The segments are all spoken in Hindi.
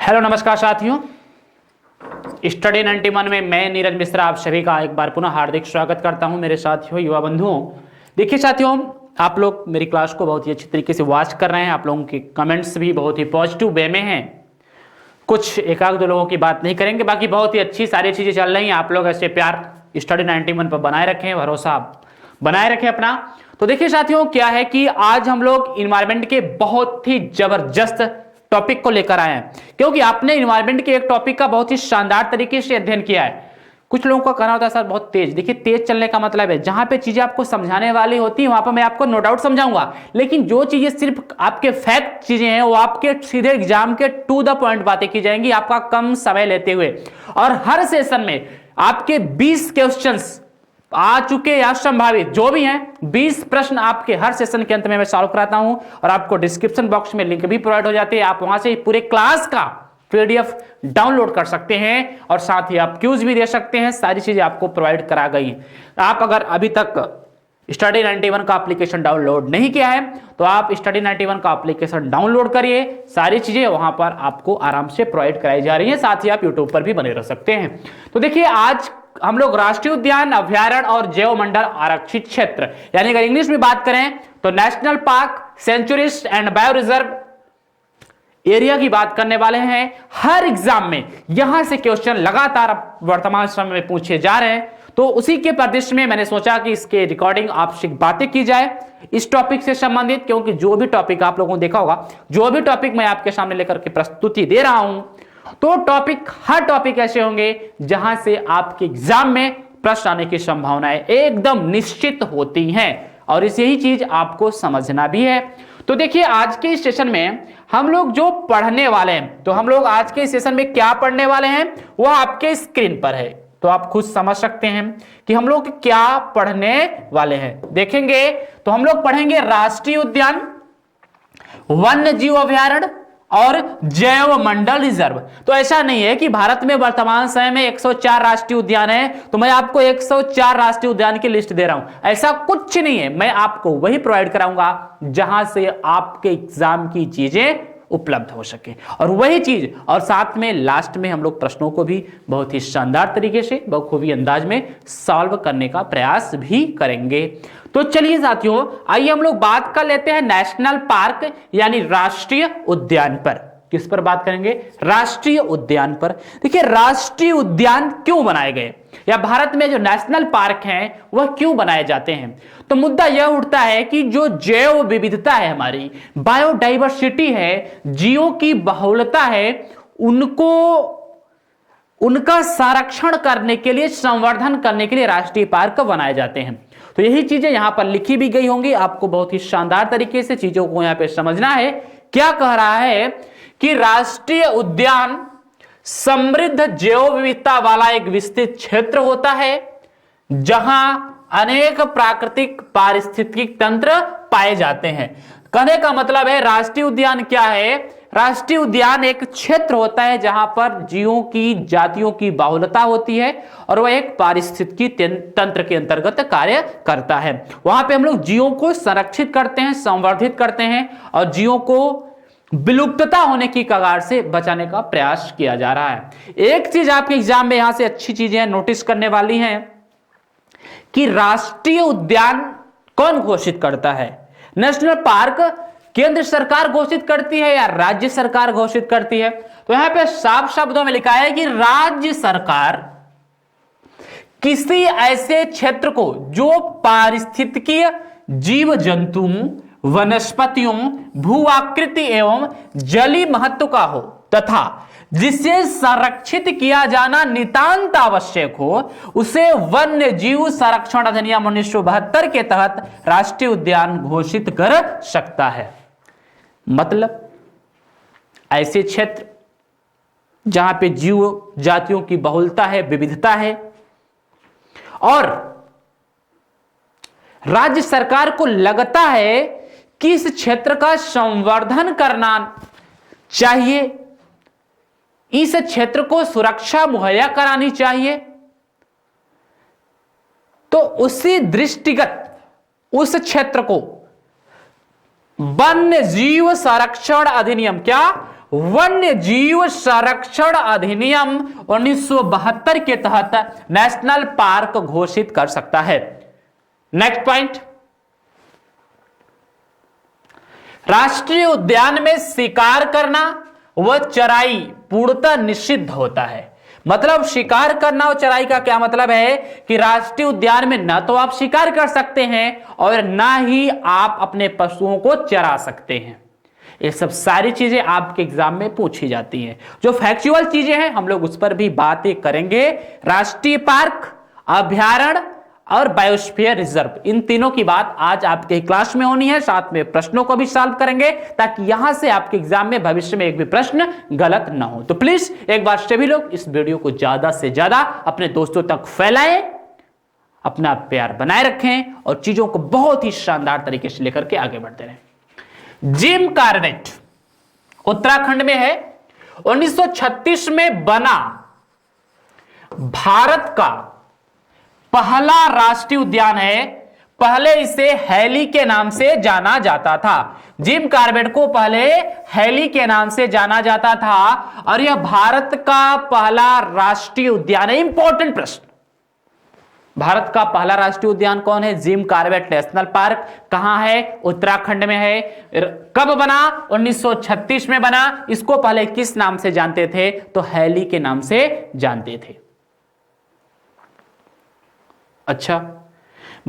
हेलो नमस्कार साथियों, स्टडी 91 में मैं नीरज मिश्रा आप सभी का एक बार पुनः हार्दिक स्वागत करता हूं। मेरे साथियों, युवा बंधुओं, देखिए साथियों, आप लोग मेरी क्लास को बहुत ही अच्छी तरीके से वॉच कर रहे हैं। आप लोगों के कमेंट्स भी बहुत ही पॉजिटिव वे में हैं। कुछ एक आध दो लोगों की बात नहीं करेंगे, बाकी बहुत ही अच्छी सारी चीजें चल रही हैं। आप लोग ऐसे प्यार स्टडी 91 पर बनाए रखें, भरोसा बनाए रखें अपना। तो देखिए साथियों, क्या है कि आज हम लोग इन्वायरमेंट के बहुत ही जबरदस्त टॉपिक को लेकर आए हैं, क्योंकि आपने इन्वायरमेंट के एक टॉपिक का बहुत ही शानदार तरीके से अध्ययन किया है। कुछ लोगों का कहना होता है सर बहुत तेज। देखिए, तेज चलने का मतलब है जहां पे चीजें आपको समझाने वाली होती है वहां पर मैं आपको नो डाउट समझाऊंगा, लेकिन जो चीजें सिर्फ आपके फैक्ट चीजें हैं वो आपके सीधे एग्जाम के टू द पॉइंट बातें की जाएंगी, आपका कम समय लेते हुए। और हर सेशन में आपके 20 क्वेश्चंस आ चुके या संभावित जो भी हैं, 20 प्रश्न आपके हर सेशन के अंत में मैं सॉल्व कराता हूं, और आपको डिस्क्रिप्शन बॉक्स में लिंक भी प्रोवाइड हो जाती है। आप वहां से पूरे क्लास का पीडीएफ डाउनलोड कर सकते हैं और साथ ही आप क्यूज भी दे सकते हैं। सारी चीजें आपको प्रोवाइड करा गई हैं। आप अगर अभी तक स्टडी 91 का एप्लीकेशन डाउनलोड नहीं किया है तो आप स्टडी 91 का एप्लीकेशन डाउनलोड करिए। सारी चीजें वहां पर आपको आराम से प्रोवाइड कराई जा रही हैं। साथ ही आप यूट्यूब पर भी बने रह सकते हैं। तो देखिए, आज हम लोग राष्ट्रीय उद्यान, अभ्यारण्य और जैव मंडल आरक्षित क्षेत्र, यानी अगर इंग्लिश में बात करें तो national park, sanctuaries and bio reserve area की बात करने वाले हैं। हर एग्जाम में यहां से क्वेश्चन लगातार वर्तमान समय में पूछे जा रहे हैं, तो उसी के परिदृश्य में मैंने सोचा कि इसके रिकॉर्डिंग आपसे बातें की जाए इस टॉपिक से संबंधित, क्योंकि जो भी टॉपिक आप लोगों ने देखा होगा, जो भी टॉपिक मैं आपके सामने लेकर के प्रस्तुति दे रहा हूं, तो हर टॉपिक ऐसे होंगे जहां से आपके एग्जाम में प्रश्न आने की संभावनाएं एकदम निश्चित होती हैं, और यही चीज आपको समझना भी है। तो देखिए, आज के इस सेशन में हम लोग जो पढ़ने वाले हैं, तो हम लोग आज के इस सेशन में क्या पढ़ने वाले हैं वह आपके स्क्रीन पर है, तो आप खुद समझ सकते हैं कि हम लोग क्या पढ़ने वाले हैं। देखेंगे तो हम लोग पढ़ेंगे राष्ट्रीय उद्यान, वन्य जीव अभ्यारण्य और जैव मंडल रिजर्व। तो ऐसा नहीं है कि भारत में वर्तमान समय में 104 राष्ट्रीय उद्यान है तो मैं आपको 104 राष्ट्रीय उद्यान की लिस्ट दे रहा हूं, ऐसा कुछ नहीं है। मैं आपको वही प्रोवाइड कराऊंगा जहां से आपके एग्जाम की चीजें उपलब्ध हो सके, और वही चीज, और साथ में लास्ट में हम लोग प्रश्नों को भी बहुत ही शानदार तरीके से बखूबी अंदाज में सॉल्व करने का प्रयास भी करेंगे। तो चलिए साथियों, आइए हम लोग बात कर लेते हैं नेशनल पार्क यानी राष्ट्रीय उद्यान पर। किस पर बात करेंगे? राष्ट्रीय उद्यान पर। देखिए, राष्ट्रीय उद्यान क्यों बनाए गए, या भारत में जो नेशनल पार्क हैं वह क्यों बनाए जाते हैं? तो मुद्दा यह उठता है कि जो जैव विविधता है, हमारी बायोडाइवर्सिटी है, जीवों की बहुलता है, उनका संरक्षण करने के लिए, संवर्धन करने के लिए राष्ट्रीय पार्क बनाए जाते हैं। तो यही चीजें यहां पर लिखी भी गई होंगी, आपको बहुत ही शानदार तरीके से चीजों को यहां पे समझना है। क्या कह रहा है कि राष्ट्रीय उद्यान समृद्ध जैव विविधता वाला एक विस्तृत क्षेत्र होता है जहां अनेक प्राकृतिक पारिस्थितिक तंत्र पाए जाते हैं। कहने का मतलब है, राष्ट्रीय उद्यान क्या है? राष्ट्रीय उद्यान एक क्षेत्र होता है जहां पर जीवों की जातियों की बाहुलता होती है और वह एक पारिस्थितिकी तंत्र के अंतर्गत कार्य करता है। वहां पे हम लोग जीवों को संरक्षित करते हैं, संवर्धित करते हैं, और जीवों को विलुप्तता होने की कगार से बचाने का प्रयास किया जा रहा है। एक चीज आपके एग्जाम में यहां से अच्छी चीजें नोटिस करने वाली हैं कि राष्ट्रीय उद्यान कौन घोषित करता है? नेशनल पार्क केंद्र सरकार घोषित करती है या राज्य सरकार घोषित करती है? तो यहां पे साफ शब्दों में लिखा है कि राज्य सरकार किसी ऐसे क्षेत्र को जो पारिस्थितिकीय जीव जंतुओं, वनस्पतियों, भू आकृति एवं जलीय महत्व का हो तथा जिसे संरक्षित किया जाना नितांत आवश्यक हो, उसे वन्य जीव संरक्षण अधिनियम 1972 के तहत राष्ट्रीय उद्यान घोषित कर सकता है। मतलब ऐसे क्षेत्र जहां पे जीव जातियों की बहुलता है, विविधता है, और राज्य सरकार को लगता है कि इस क्षेत्र का संवर्धन करना चाहिए, इस क्षेत्र को सुरक्षा मुहैया करानी चाहिए, तो उसी दृष्टिगत उस क्षेत्र को वन्य जीव संरक्षण अधिनियम, क्या? वन्य जीव संरक्षण अधिनियम 1972 के तहत नेशनल पार्क घोषित कर सकता है। नेक्स्ट पॉइंट, राष्ट्रीय उद्यान में शिकार करना व चराई पूर्णतः निषिद्ध होता है। मतलब शिकार करना और चराई का क्या मतलब है कि राष्ट्रीय उद्यान में ना तो आप शिकार कर सकते हैं और ना ही आप अपने पशुओं को चरा सकते हैं। ये सब सारी चीजें आपके एग्जाम में पूछी जाती हैं। जो फैक्चुअल चीजें हैं हम लोग उस पर भी बातें करेंगे। राष्ट्रीय पार्क, अभयारण्य और बायोस्फीयर रिजर्व, इन तीनों की बात आज आपके क्लास में होनी है। साथ में प्रश्नों को भी सॉल्व करेंगे ताकि यहां से आपके एग्जाम में भविष्य में एक भी प्रश्न गलत ना हो। तो प्लीज एक बार सभी लोग इस वीडियो को ज्यादा से ज्यादा अपने दोस्तों तक फैलाएं, अपना प्यार बनाए रखें और चीजों को बहुत ही शानदार तरीके से लेकर के आगे बढ़ते रहें। जिम कॉर्बेट उत्तराखंड में है। 1936 में बना भारत का पहला राष्ट्रीय उद्यान है। पहले इसे हैली के नाम से जाना जाता था। जिम कॉर्बेट को पहले हैली के नाम से जाना जाता था और यह भारत का पहला राष्ट्रीय उद्यान है। इंपॉर्टेंट प्रश्न, भारत का पहला राष्ट्रीय उद्यान कौन है? Gym Corbett National park. कहां है? उत्तराखंड में है। कब बना? 1936 में बना। इसको पहले किस नाम से जानते थे? तो हैली के नाम से जानते थे। अच्छा,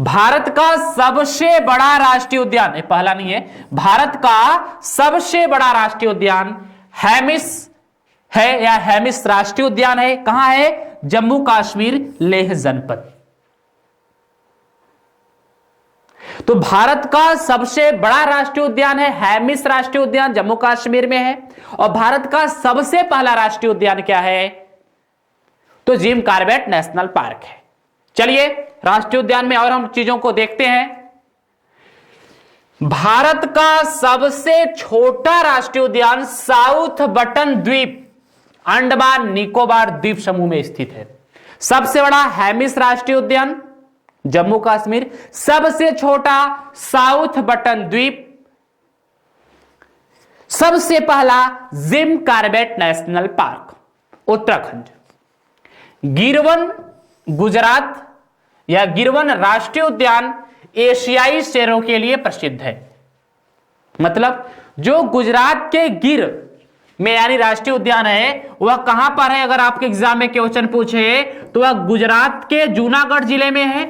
भारत का सबसे बड़ा राष्ट्रीय उद्यान, पहला नहीं है, भारत का सबसे बड़ा राष्ट्रीय उद्यान हेमिस है या हेमिस राष्ट्रीय उद्यान है। कहां है? जम्मू कश्मीर, लेह जनपद। तो भारत का सबसे बड़ा राष्ट्रीय उद्यान है हेमिस राष्ट्रीय उद्यान, जम्मू कश्मीर में है। और भारत का सबसे पहला राष्ट्रीय उद्यान क्या है? तो जिम कॉर्बेट नेशनल पार्क है। चलिए राष्ट्रीय उद्यान में और हम चीजों को देखते हैं। भारत का सबसे छोटा राष्ट्रीय उद्यान साउथ बटन द्वीप, अंडमान निकोबार द्वीप समूह में स्थित है। सबसे बड़ा हेमिस राष्ट्रीय उद्यान जम्मू कश्मीर, सबसे छोटा साउथ बटन द्वीप, सबसे पहला Jim Corbett National Park Uttarakhand. गिरवन गुजरात या गिरवन राष्ट्रीय उद्यान एशियाई शेरों के लिए प्रसिद्ध है। मतलब जो गुजरात के गिर में यानी राष्ट्रीय उद्यान है वह कहां पर है? अगर आपके एग्जाम में क्वेश्चन पूछे तो वह गुजरात के जूनागढ़ जिले में है।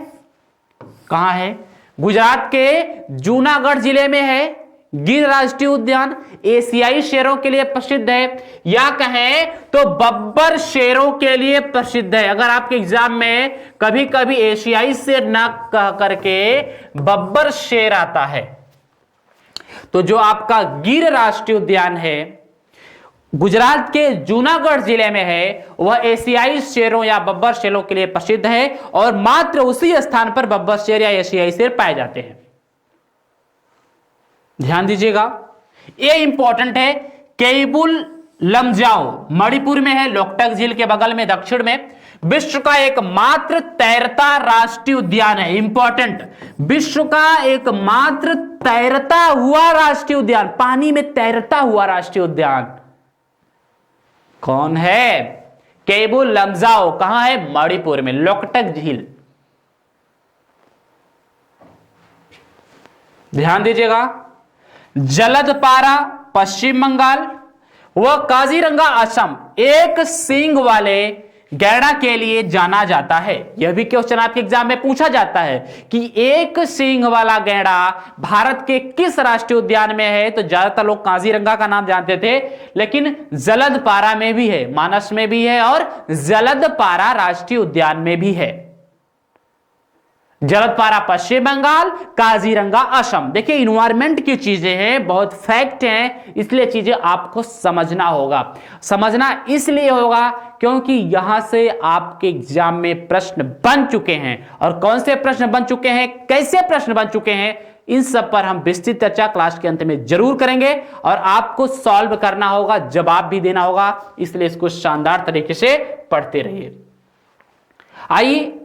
कहां है? गुजरात के जूनागढ़ जिले में है। गिर राष्ट्रीय उद्यान एशियाई शेरों के लिए प्रसिद्ध है, या कहें तो बब्बर शेरों के लिए प्रसिद्ध है। अगर आपके एग्जाम में कभी कभी एशियाई शेर ना कह करके बब्बर शेर आता है, तो जो आपका गिर राष्ट्रीय उद्यान है गुजरात के जूनागढ़ जिले में है, वह एशियाई शेरों या बब्बर शेरों के लिए प्रसिद्ध है और मात्र उसी स्थान पर बब्बर शेर या एशियाई शेर पाए जाते हैं। ध्यान दीजिएगा, ये इंपॉर्टेंट है। केबुल लमजाओ मणिपुर में है, लोकटक झील के बगल में दक्षिण में। विश्व का एकमात्र तैरता राष्ट्रीय उद्यान है। इंपॉर्टेंट, विश्व का एकमात्र तैरता हुआ राष्ट्रीय उद्यान, पानी में तैरता हुआ राष्ट्रीय उद्यान कौन है? केबुल लमजाओ। कहां है? मणिपुर में, लोकटक झील। ध्यान दीजिएगा, जलदपारा पश्चिम बंगाल व काजीरंगा असम एक सींग वाले गैंडा के लिए जाना जाता है। यह भी क्वेश्चन आपके एग्जाम में पूछा जाता है कि एक सींग वाला गैंडा भारत के किस राष्ट्रीय उद्यान में है? तो ज्यादातर लोग काजीरंगा का नाम जानते थे, लेकिन जलदपारा में भी है, मानस में भी है और जलदपारा राष्ट्रीय उद्यान में भी है। जलदपारा पश्चिम बंगाल, काजीरंगा असम। देखिए इन्वायरमेंट की चीजें हैं, बहुत फैक्ट हैं, इसलिए चीजें आपको समझना होगा। समझना इसलिए होगा क्योंकि यहां से आपके एग्जाम में प्रश्न बन चुके हैं। और कौन से प्रश्न बन चुके हैं, कैसे प्रश्न बन चुके हैं, इन सब पर हम विस्तृत चर्चा क्लास के अंत में जरूर करेंगे और आपको सॉल्व करना होगा, जवाब भी देना होगा। इसलिए इसको शानदार तरीके से पढ़ते रहिए। आइए,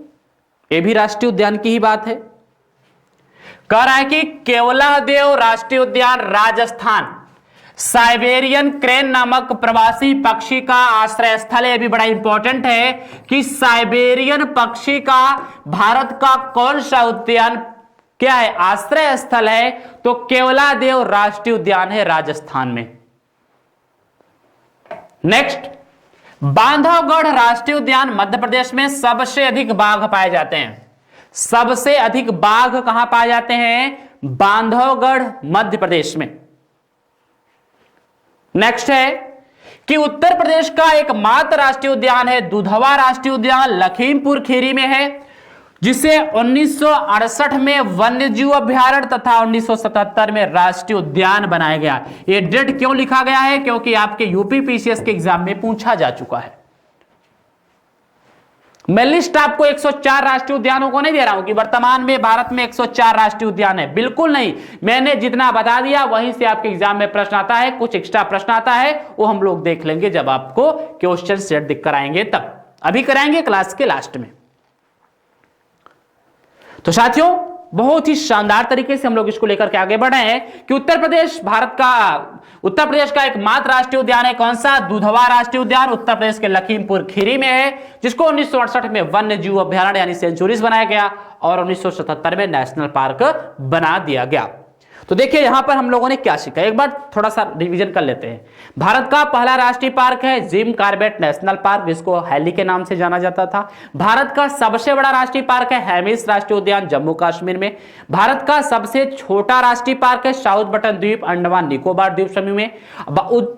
ये भी राष्ट्रीय उद्यान की ही बात है। कह रहा है कि केवलादेव राष्ट्रीय उद्यान राजस्थान, साइबेरियन क्रेन नामक प्रवासी पक्षी का आश्रय स्थल है। ये भी बड़ा इंपॉर्टेंट है कि साइबेरियन पक्षी का भारत का कौन सा उद्यान क्या है, आश्रय स्थल है? तो केवलादेव राष्ट्रीय उद्यान है राजस्थान में। नेक्स्ट, बांधवगढ़ राष्ट्रीय उद्यान मध्य प्रदेश में सबसे अधिक बाघ पाए जाते हैं। सबसे अधिक बाघ कहां पाए जाते हैं? बांधवगढ़ मध्य प्रदेश में। नेक्स्ट है कि उत्तर प्रदेश का एकमात्र राष्ट्रीय उद्यान है दुधवा राष्ट्रीय उद्यान, लखीमपुर खीरी में है, जिसे 1968 में वन्यजीव अभ्यारण्य तथा 1977 में राष्ट्रीय उद्यान बनाया गया। यह डेट क्यों लिखा गया है? क्योंकि आपके यूपी पीसीएस के एग्जाम में पूछा जा चुका है। मैं लिस्ट आपको 104 राष्ट्रीय उद्यानों को नहीं दे रहा हूं कि वर्तमान में भारत में 104 राष्ट्रीय उद्यान है, बिल्कुल नहीं। मैंने जितना बता दिया वहीं से आपके एग्जाम में प्रश्न आता है, कुछ एक्स्ट्रा प्रश्न आता है, वो हम लोग देख लेंगे जब आपको क्वेश्चन सेट दिख कराएंगे तब। अभी कराएंगे क्लास के लास्ट में। तो साथियों, बहुत ही शानदार तरीके से हम लोग इसको लेकर के आगे बढ़े हैं कि उत्तर प्रदेश का एकमात्र राष्ट्रीय उद्यान है कौन सा? दुधवा राष्ट्रीय उद्यान उत्तर प्रदेश के लखीमपुर खीरी में है, जिसको 1968 में वन्य जीव अभ्यारण्य यानी सेंचुरीज बनाया गया और 1977 में नेशनल पार्क बना दिया गया। तो देखिए यहां पर हम लोगों ने क्या सीखा, एक बार थोड़ा सा रिवीजन कर लेते हैं। भारत का पहला राष्ट्रीय पार्क है जिम कॉर्बेट नेशनल पार्क, जिसको हैली के नाम से जाना जाता था। भारत का सबसे बड़ा राष्ट्रीय पार्क है हेमिस राष्ट्रीय उद्यान जम्मू कश्मीर में। भारत का सबसे छोटा राष्ट्रीय पार्क है साउथ बटन द्वीप अंडमान निकोबार द्वीप समूह में।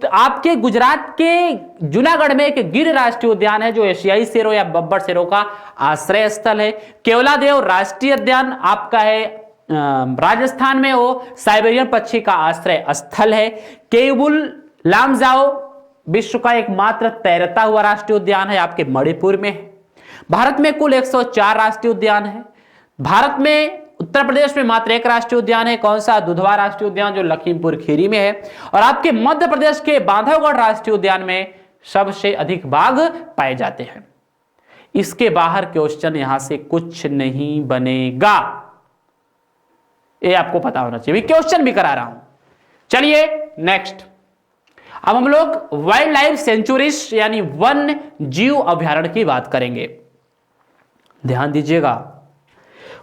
आपके गुजरात के जूनागढ़ में एक गिर राष्ट्रीय उद्यान है जो एशियाई शेरों या बब्बर शेरों का आश्रय स्थल है। केवलादेव राष्ट्रीय उद्यान आपका है राजस्थान में, वो साइबेरियन पक्षी का आश्रय स्थल है। केबुल लामजाओ विश्व का एकमात्र तैरता हुआ राष्ट्रीय उद्यान है, आपके मणिपुर में है। भारत में कुल 104 राष्ट्रीय उद्यान है। भारत में उत्तर प्रदेश में मात्र एक राष्ट्रीय उद्यान है, कौन सा? दुधवा राष्ट्रीय उद्यान जो लखीमपुर खीरी में है। और आपके मध्य प्रदेश के बांधवगढ़ राष्ट्रीय उद्यान में सबसे अधिक बाघ पाए जाते हैं। इसके बाहर क्वेश्चन यहां से कुछ नहीं बनेगा, ये आपको पता होना चाहिए, क्वेश्चन भी करा रहा हूं। चलिए नेक्स्ट, अब हम लोग वाइल्ड लाइफ सेंचुरीज यानी वन्य जीव अभ्यारण्य की बात करेंगे। ध्यान दीजिएगा,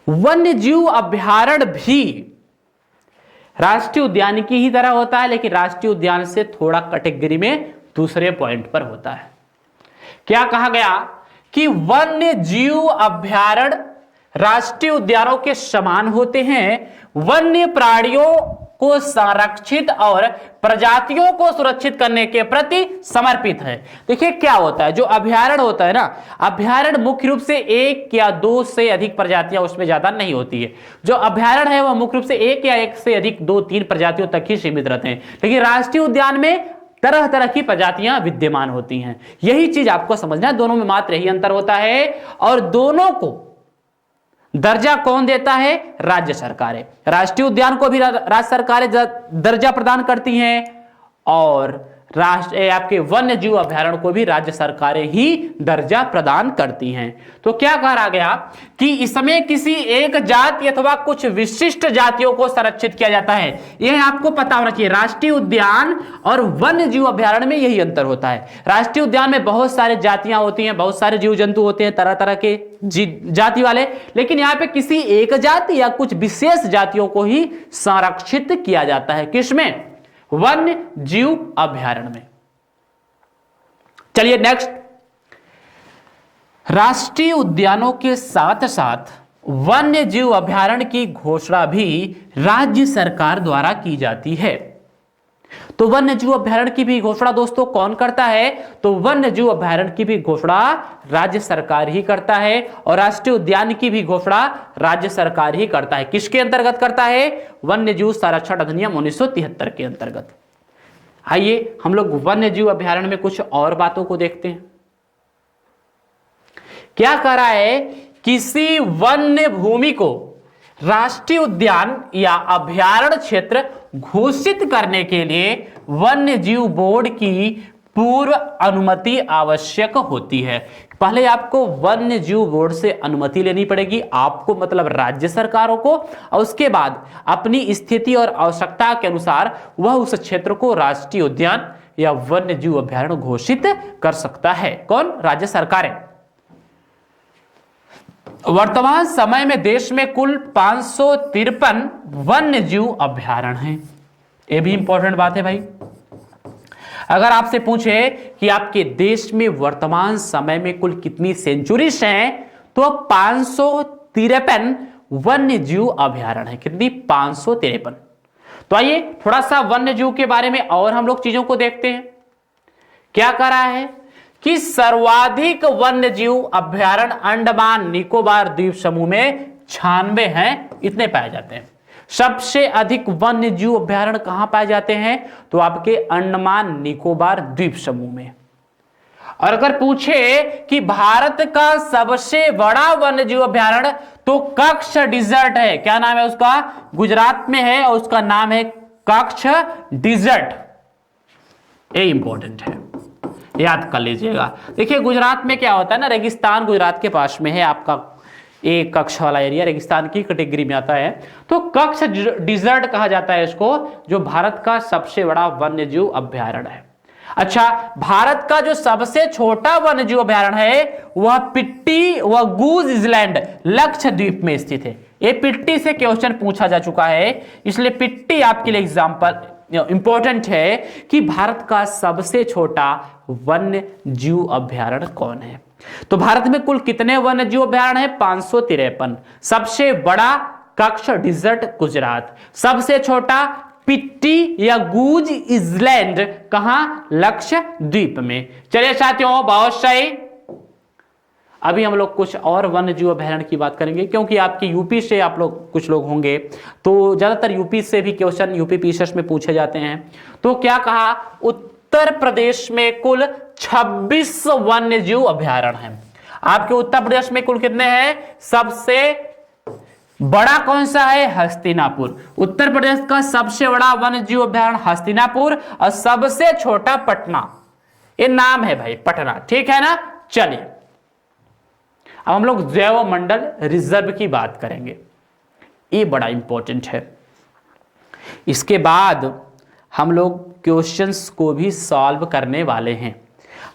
वन्य जीव अभ्यारण्य भी राष्ट्रीय उद्यान की ही तरह होता है, लेकिन राष्ट्रीय उद्यान से थोड़ा कैटेगरी में दूसरे पॉइंट पर होता है। क्या कहा गया कि वन्य जीव अभ्यारण्य राष्ट्रीय उद्यानों के समान होते हैं, वन्य प्राणियों को संरक्षित और प्रजातियों को सुरक्षित करने के प्रति समर्पित है। देखिए क्या होता है, जो अभ्यारण्य होता है ना, अभ्यारण्य मुख्य रूप से एक या दो से अधिक प्रजातियां उसमें ज्यादा नहीं होती है। जो अभ्यारण्य है वह मुख्य रूप से एक या एक से अधिक 2-3 प्रजातियों तक ही सीमित रहते हैं, लेकिन राष्ट्रीय उद्यान में तरह तरह की प्रजातियां विद्यमान होती हैं। यही चीज आपको समझना है, दोनों में मात्र यही अंतर होता है। और दोनों को दर्जा कौन देता है? राज्य सरकारें। राष्ट्रीय उद्यान को भी राज्य सरकारें दर्जा प्रदान करती हैं और आपके वन्य जीव अभ्यारण्य को भी राज्य सरकारें ही दर्जा प्रदान करती हैं। तो क्या कहा गया कि इसमें किसी एक जाति अथवा कुछ विशिष्ट जातियों को संरक्षित किया जाता है, यह आपको पता होना चाहिए। राष्ट्रीय उद्यान और वन्य जीव अभ्यारण्य में यही अंतर होता है। राष्ट्रीय उद्यान में बहुत सारे जातियां होती हैं, बहुत सारे जीव जंतु होते हैं, तरह तरह के जाति वाले, लेकिन यहां पे किसी एक जाति या कुछ विशेष जातियों को ही संरक्षित किया जाता है। किसमें? वन्य जीव अभ्यारण्य में। चलिए नेक्स्ट, राष्ट्रीय उद्यानों के साथ साथ वन्य जीव अभ्यारण्य की घोषणा भी राज्य सरकार द्वारा की जाती है। तो वन्य जीव अभ्यारण्य की भी घोषणा दोस्तों कौन करता है? तो वन्य जीव अभ्यारण्य की भी घोषणा राज्य सरकार ही करता है और राष्ट्रीय उद्यान की भी घोषणा राज्य सरकार ही करता है। किसके अंतर्गत करता है? वन्य जीव संरक्षण अधिनियम 1973 के अंतर्गत। आइए हम लोग वन्य जीव अभ्यारण्य में कुछ और बातों को देखते हैं। क्या कह रहा है? किसी वन्य भूमि को राष्ट्रीय उद्यान या अभयारण्य क्षेत्र घोषित करने के लिए वन्य जीव बोर्ड की पूर्व अनुमति आवश्यक होती है। पहले आपको वन्य जीव बोर्ड से अनुमति लेनी पड़ेगी, आपको मतलब राज्य सरकारों को, और उसके बाद अपनी स्थिति और आवश्यकता के अनुसार वह उस क्षेत्र को राष्ट्रीय उद्यान या वन्य जीव अभयारण्य घोषित कर सकता है। कौन? राज्य सरकारें। वर्तमान समय में देश में कुल 553 वन्य जीव अभयारण्य हैं। यह भी इंपॉर्टेंट बात है भाई। अगर आपसे पूछे कि आपके देश में वर्तमान समय में कुल कितनी सेंचुरीज हैं, तो 553 वन्य जीव अभयारण्य है। कितनी? 553। तो आइए थोड़ा सा वन्य जीव के बारे में और हम लोग चीजों को देखते हैं। क्या कह रहा है कि सर्वाधिक वन्य जीव अभयारण्य अंडमान निकोबार द्वीप समूह में 96 हैं, इतने पाए जाते हैं। सबसे अधिक वन्य जीव अभयारण्य कहां पाए जाते हैं? तो आपके अंडमान निकोबार द्वीप समूह में। और अगर पूछे कि भारत का सबसे बड़ा वन्य जीव अभयारण्य, तो कच्छ डिजर्ट है। क्या नाम है उसका? गुजरात में है और उसका नाम है कच्छ डिजर्ट। ये इंपॉर्टेंट है, याद कर लीजिएगा। देखिए गुजरात में क्या होता है ना, रेगिस्तान गुजरात के पास में है आपका एक कच्छ वाला एरिया, रेगिस्तान की कैटेगरी में आता है। तो कच्छ डिजर्ट कहा जाता है इसको, जो भारत का सबसे बड़ा वन्य जीव अभयारण्य है। अच्छा, भारत का जो सबसे छोटा वन्य जीव अभयारण्य है वह पिट्टी व गूज आइलैंड लक्षद्वीप में स्थित है। ये पिट्टी से क्वेश्चन पूछा जा चुका है, इसलिए पिट्टी आपके लिए एग्जांपल इंपॉर्टेंट है कि भारत का सबसे छोटा वन्य जीव अभयारण्य कौन है। तो भारत में कुल कितने वन्य जीव अभयारण्य है? 553। सबसे बड़ा कच्छ डिजर्ट गुजरात, सबसे छोटा पिट्टी या गूज आइलैंड कहां? लक्षद्वीप में। चलिए साथियों, बहुत सही। अभी हम लोग कुछ और वन्य जीव अभयारण्य की बात करेंगे, क्योंकि आपके यूपी से आप लोग कुछ लोग होंगे, तो ज्यादातर यूपी से भी क्वेश्चन यूपी पीसीएस में पूछे जाते हैं। तो क्या कहा? उत्तर प्रदेश में कुल 26 वन्य जीव अभयारण्य हैं। आपके उत्तर प्रदेश में कुल कितने हैं? सबसे बड़ा कौन सा है? हस्तिनापुर। उत्तर प्रदेश का सबसे बड़ा वन्य जीव अभयारण्य हस्तिनापुर और सबसे छोटा पटना। ये नाम है भाई, पटना। ठीक है ना? चलिए अब हम लोग जैव मंडल रिजर्व की बात करेंगे। ये बड़ा इंपॉर्टेंट है। इसके बाद हम लोग क्वेश्चंस को भी सॉल्व करने वाले हैं।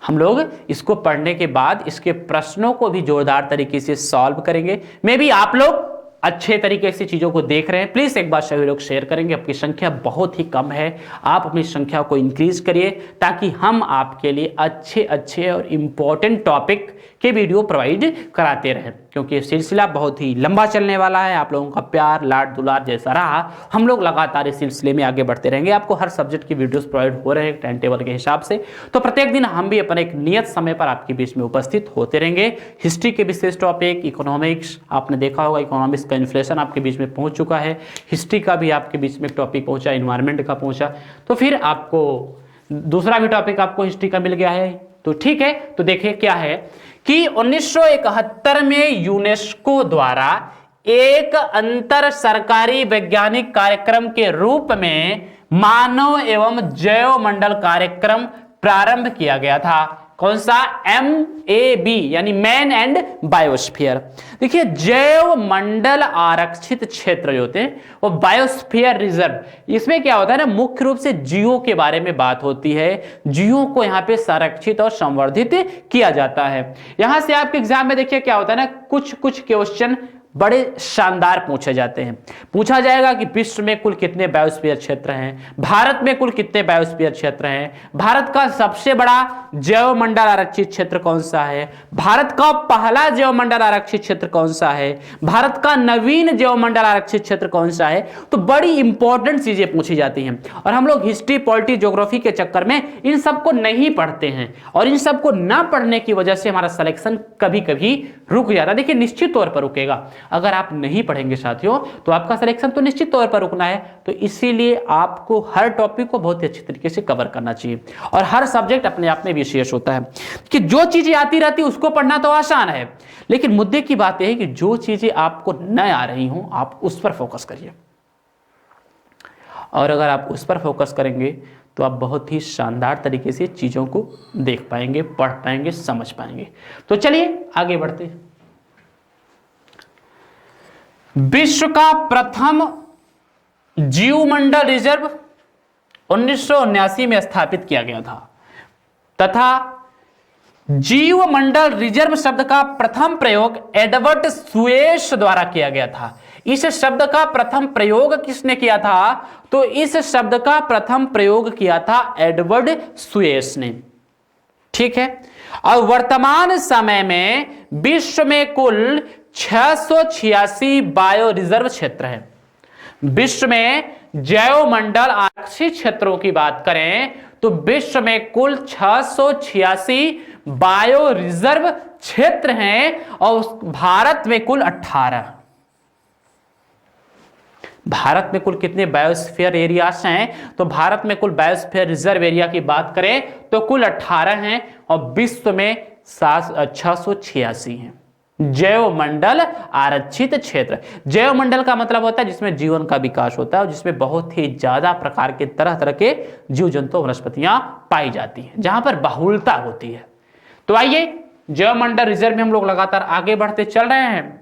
हम लोग इसको पढ़ने के बाद इसके प्रश्नों को भी जोरदार तरीके से सॉल्व करेंगे। मे बी आप लोग अच्छे तरीके से चीजों को देख रहे हैं, प्लीज एक बार सभी लोग शेयर करेंगे। आपकी संख्या बहुत ही कम है, आप अपनी संख्या को इंक्रीज करिए ताकि हम आपके लिए अच्छे अच्छे और इंपॉर्टेंट टॉपिक के वीडियो प्रोवाइड कराते रहें, क्योंकि ये सिलसिला बहुत ही लंबा चलने वाला है। आप लोगों का प्यार लाड दुलार जैसा रहा, हम लोग लगातार इस सिलसिले में आगे बढ़ते रहेंगे। आपको हर सब्जेक्ट की वीडियोस प्रोवाइड हो रहे हैं टाइम टेबल के हिसाब से। तो प्रत्येक दिन हम भी अपने एक नियत समय पर आपके बीच में उपस्थित होते रहेंगे। हिस्ट्री के विशेष टॉपिक, इकोनॉमिक्स, आपने देखा होगा इकोनॉमिक्स का इन्फ्लेशन आपके बीच में पहुंच चुका है, हिस्ट्री का भी आपके बीच में टॉपिक पहुंचा, इन्वायरमेंट का पहुंचा, तो फिर आपको दूसरा भी टॉपिक आपको हिस्ट्री का मिल गया है। तो ठीक है, तो देखिए क्या है कि 1971 में यूनेस्को द्वारा एक अंतर सरकारी वैज्ञानिक कार्यक्रम के रूप में मानव एवं जैव मंडल कार्यक्रम प्रारंभ किया गया था। कौन सा? MAB यानी मैन एंड बायोस्फीयर। देखिए जैव मंडल आरक्षित क्षेत्र जो होते हैं वो बायोस्फीयर रिजर्व, इसमें क्या होता है ना, मुख्य रूप से जीवों के बारे में बात होती है। जीवों को यहाँ पे संरक्षित और संवर्धित किया जाता है। यहां से आपके एग्जाम में देखिए क्या होता है ना, कुछ क्वेश्चन बड़े शानदार पूछे जाते हैं। पूछा जाएगा कि विश्व में कुल कितने बायोस्फीयर क्षेत्र हैं, भारत में कुल कितने बायोस्फीयर क्षेत्र हैं, भारत का सबसे बड़ा जैव मंडल आरक्षित क्षेत्र कौन सा है, भारत का पहला जैव मंडल आरक्षित क्षेत्र कौन सा है, भारत का नवीन जैव मंडल आरक्षित क्षेत्र कौन सा है। तो बड़ी इंपॉर्टेंट चीजें पूछी जाती हैं और हम लोग हिस्ट्री, पॉलिटी, ज्योग्राफी के चक्कर में इन सबको नहीं पढ़ते हैं और इन सबको ना पढ़ने की वजह से हमारा सिलेक्शन कभी कभी रुक जाता है। देखिए निश्चित तौर पर रुकेगा, अगर आप नहीं पढ़ेंगे साथियों तो आपका सिलेक्शन तो निश्चित तौर पर रुकना है। तो इसीलिए आपको हर टॉपिक को बहुत ही अच्छी तरीके से कवर करना चाहिए और हर सब्जेक्ट अपने आप में विशेष होता है कि जो चीजें आती रहती उसको पढ़ना तो आसान है, लेकिन मुद्दे की बात यह है कि जो चीजें आपको न आ रही हों आप उस पर फोकस करिए और अगर आप उस पर फोकस करेंगे तो आप बहुत ही शानदार तरीके से चीजों को देख पाएंगे, पढ़ पाएंगे, समझ पाएंगे। तो चलिए आगे बढ़ते हैं। विश्व का प्रथम जीवमंडल रिजर्व 1979 में स्थापित किया गया था तथा जीवमंडल रिजर्व शब्द का प्रथम प्रयोग एडवर्ड सुएस द्वारा किया गया था। इस शब्द का प्रथम प्रयोग किसने किया था? तो इस शब्द का प्रथम प्रयोग किया था एडवर्ड सुएस ने। ठीक है। और वर्तमान समय में विश्व में कुल 686 बायो रिजर्व क्षेत्र है। विश्व में जैवमंडल आरक्षित क्षेत्रों की बात करें तो विश्व में कुल 686 बायो रिजर्व क्षेत्र हैं और भारत में कुल 18। भारत में कुल कितने बायोस्फीयर एरियाज हैं? तो भारत में कुल बायोस्फीयर रिजर्व एरिया की बात करें तो कुल 18 हैं और विश्व में 686 हैं। जैवमंडल आरक्षित क्षेत्र, जैवमंडल का मतलब होता है जिसमें जीवन का विकास होता है और जिसमें बहुत ही ज्यादा प्रकार के तरह तरह के जीव जंतु वनस्पतियां पाई जाती हैं, जहां पर बहुलता होती है। तो आइए जैवमंडल रिजर्व में हम लोग लगातार आगे बढ़ते चल रहे हैं।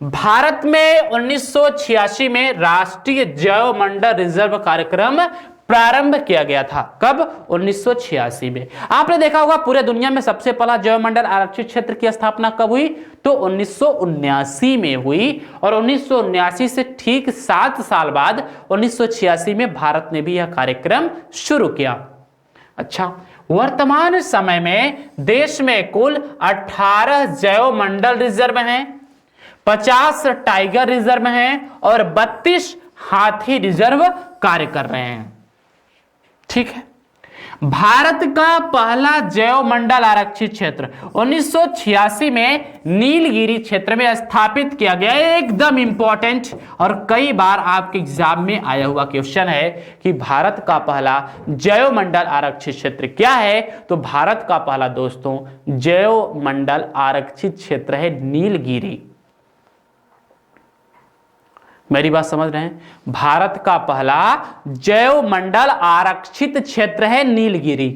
भारत में 1986 में राष्ट्रीय जैवमंडल रिजर्व कार्यक्रम प्रारंभ किया गया था। कब? 1986 में। आपने देखा होगा पूरे दुनिया में सबसे पहला जैवमंडल आरक्षित क्षेत्र की स्थापना कब हुई? तो 1979 में हुई और 1979 से ठीक 7 साल बाद 1986 में भारत ने भी यह कार्यक्रम शुरू किया। अच्छा, वर्तमान समय में देश में कुल 18 जैवमंडल रिजर्व हैं, 50 टाइगर रिजर्व हैं और 32 हाथी रिजर्व कार्य कर रहे हैं। ठीक है। भारत का पहला जैवमंडल आरक्षित क्षेत्र 1986 में नीलगिरी क्षेत्र में स्थापित किया गया। एकदम इंपॉर्टेंट और कई बार आपके एग्जाम में आया हुआ क्वेश्चन है कि भारत का पहला जैवमंडल आरक्षित क्षेत्र क्या है? तो भारत का पहला दोस्तों जैवमंडल आरक्षित क्षेत्र है नीलगिरी। मेरी बात समझ रहे हैं? भारत का पहला जैवमंडल आरक्षित क्षेत्र है नीलगिरी।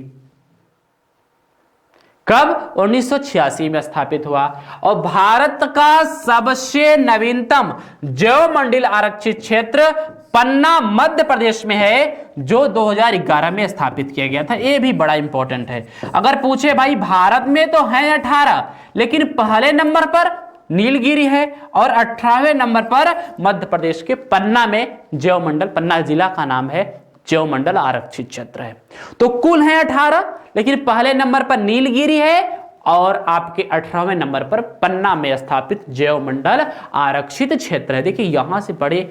कब? 1986 में स्थापित हुआ। और भारत का सबसे नवीनतम जैवमंडल आरक्षित क्षेत्र पन्ना मध्य प्रदेश में है, जो 2011 में स्थापित किया गया था। यह भी बड़ा इंपॉर्टेंट है। अगर पूछे भाई भारत में तो है 18, लेकिन पहले नंबर पर नीलगिरी है और 18वें नंबर पर मध्य प्रदेश के पन्ना में जैवमंडल, पन्ना जिला का नाम है, जैवमंडल आरक्षित क्षेत्र है। तो कुल है 18, लेकिन पहले नंबर पर नीलगिरी है और आपके 18वें नंबर पर पन्ना में स्थापित जैवमंडल आरक्षित क्षेत्र है। देखिए यहां से बड़े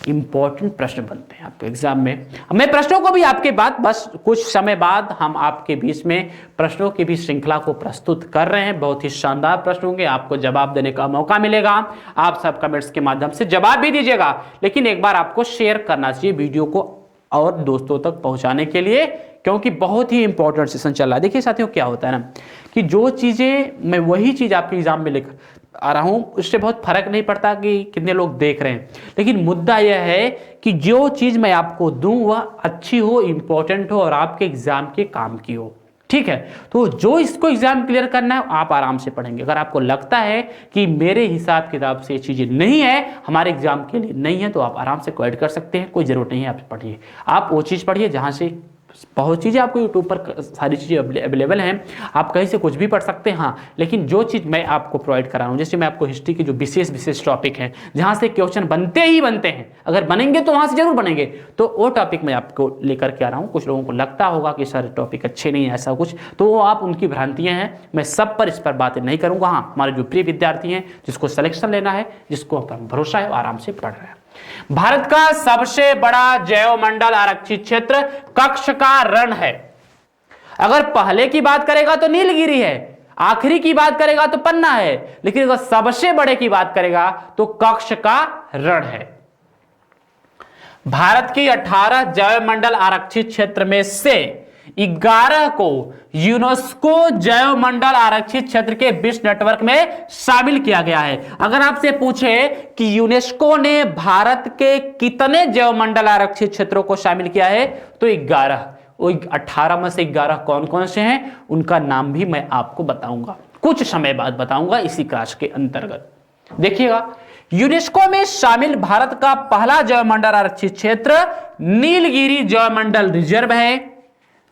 इंपॉर्टेंट प्रश्न बनते हैं आपके एग्जाम में। मैं प्रश्नों को भी आपके बाद बस कुछ समय बाद हम आपके बीच में प्रश्नों की भी श्रृंखला को प्रस्तुत कर रहे हैं। बहुत ही शानदार प्रश्न होंगे, आपको जवाब देने का मौका मिलेगा। आप सब कमेंट्स के माध्यम से जवाब भी दीजिएगा, लेकिन एक बार आपको शेयर करना चाहिए वीडियो को और दोस्तों तक पहुंचाने के लिए, क्योंकि बहुत ही इंपॉर्टेंट सेशन चल रहा है। देखिए साथियों क्या होता है ना कि जो चीजें मैं वही चीज आपके एग्जाम में लिख आ रहा हूं, उससे बहुत फर्क नहीं पड़ता कि कितने लोग देख रहे हैं, लेकिन मुद्दा यह है कि जो चीज मैं आपको दूं वह अच्छी हो, इंपॉर्टेंट हो और आपके एग्जाम के काम की हो। ठीक है, तो जो इसको एग्जाम क्लियर करना है आप आराम से पढ़ेंगे। अगर आपको लगता है कि मेरे हिसाब किताब से ये चीजें नहीं है, हमारे एग्जाम के लिए नहीं है, तो आप आराम से क्वेट कर सकते हैं, कोई जरूरत नहीं है आप पढ़िए। आप वो चीज पढ़िए जहां से बहुत चीज़ें आपको यूट्यूब पर सारी चीज़ें अवेलेबल हैं, आप कहीं से कुछ भी पढ़ सकते हैं। हाँ, लेकिन जो चीज़ मैं आपको प्रोवाइड करा रहा हूँ, जैसे मैं आपको हिस्ट्री के जो विशेष टॉपिक हैं जहाँ से क्वेश्चन बनते ही बनते हैं, अगर बनेंगे तो वहाँ से जरूर बनेंगे, तो वो टॉपिक मैं आपको लेकर के आ रहा हूँ। कुछ लोगों को लगता होगा कि सर टॉपिक अच्छे नहीं है, ऐसा कुछ, तो वो आप उनकी भ्रांतियाँ हैं। मैं सब पर इस पर बातें नहीं करूँगा। हाँ, हमारे जो प्रिय विद्यार्थी हैं, जिसको सिलेक्शन लेना है, जिसको अपन भरोसा है, आराम से पढ़ रहे हैं। भारत का सबसे बड़ा जैवमंडल आरक्षित क्षेत्र कच्छ का रण है। अगर पहले की बात करेगा तो नीलगिरी है, आखिरी की बात करेगा तो पन्ना है, लेकिन अगर सबसे बड़े की बात करेगा तो कच्छ का रण है। भारत की 18 जैवमंडल आरक्षित क्षेत्र में से 11 को यूनेस्को जैव मंडल आरक्षित क्षेत्र के विश्व नेटवर्क में शामिल किया गया है। अगर आपसे पूछे कि यूनेस्को ने भारत के कितने जैव मंडल आरक्षित क्षेत्रों को शामिल किया है, तो 11। वो 18 में से 11 कौन कौन से हैं, उनका नाम भी मैं आपको बताऊंगा, कुछ समय बाद बताऊंगा इसी क्लास के अंतर्गत। देखिएगा, यूनेस्को में शामिल भारत का पहला जैवमंडल आरक्षित क्षेत्र नीलगिरी जैवमंडल रिजर्व है,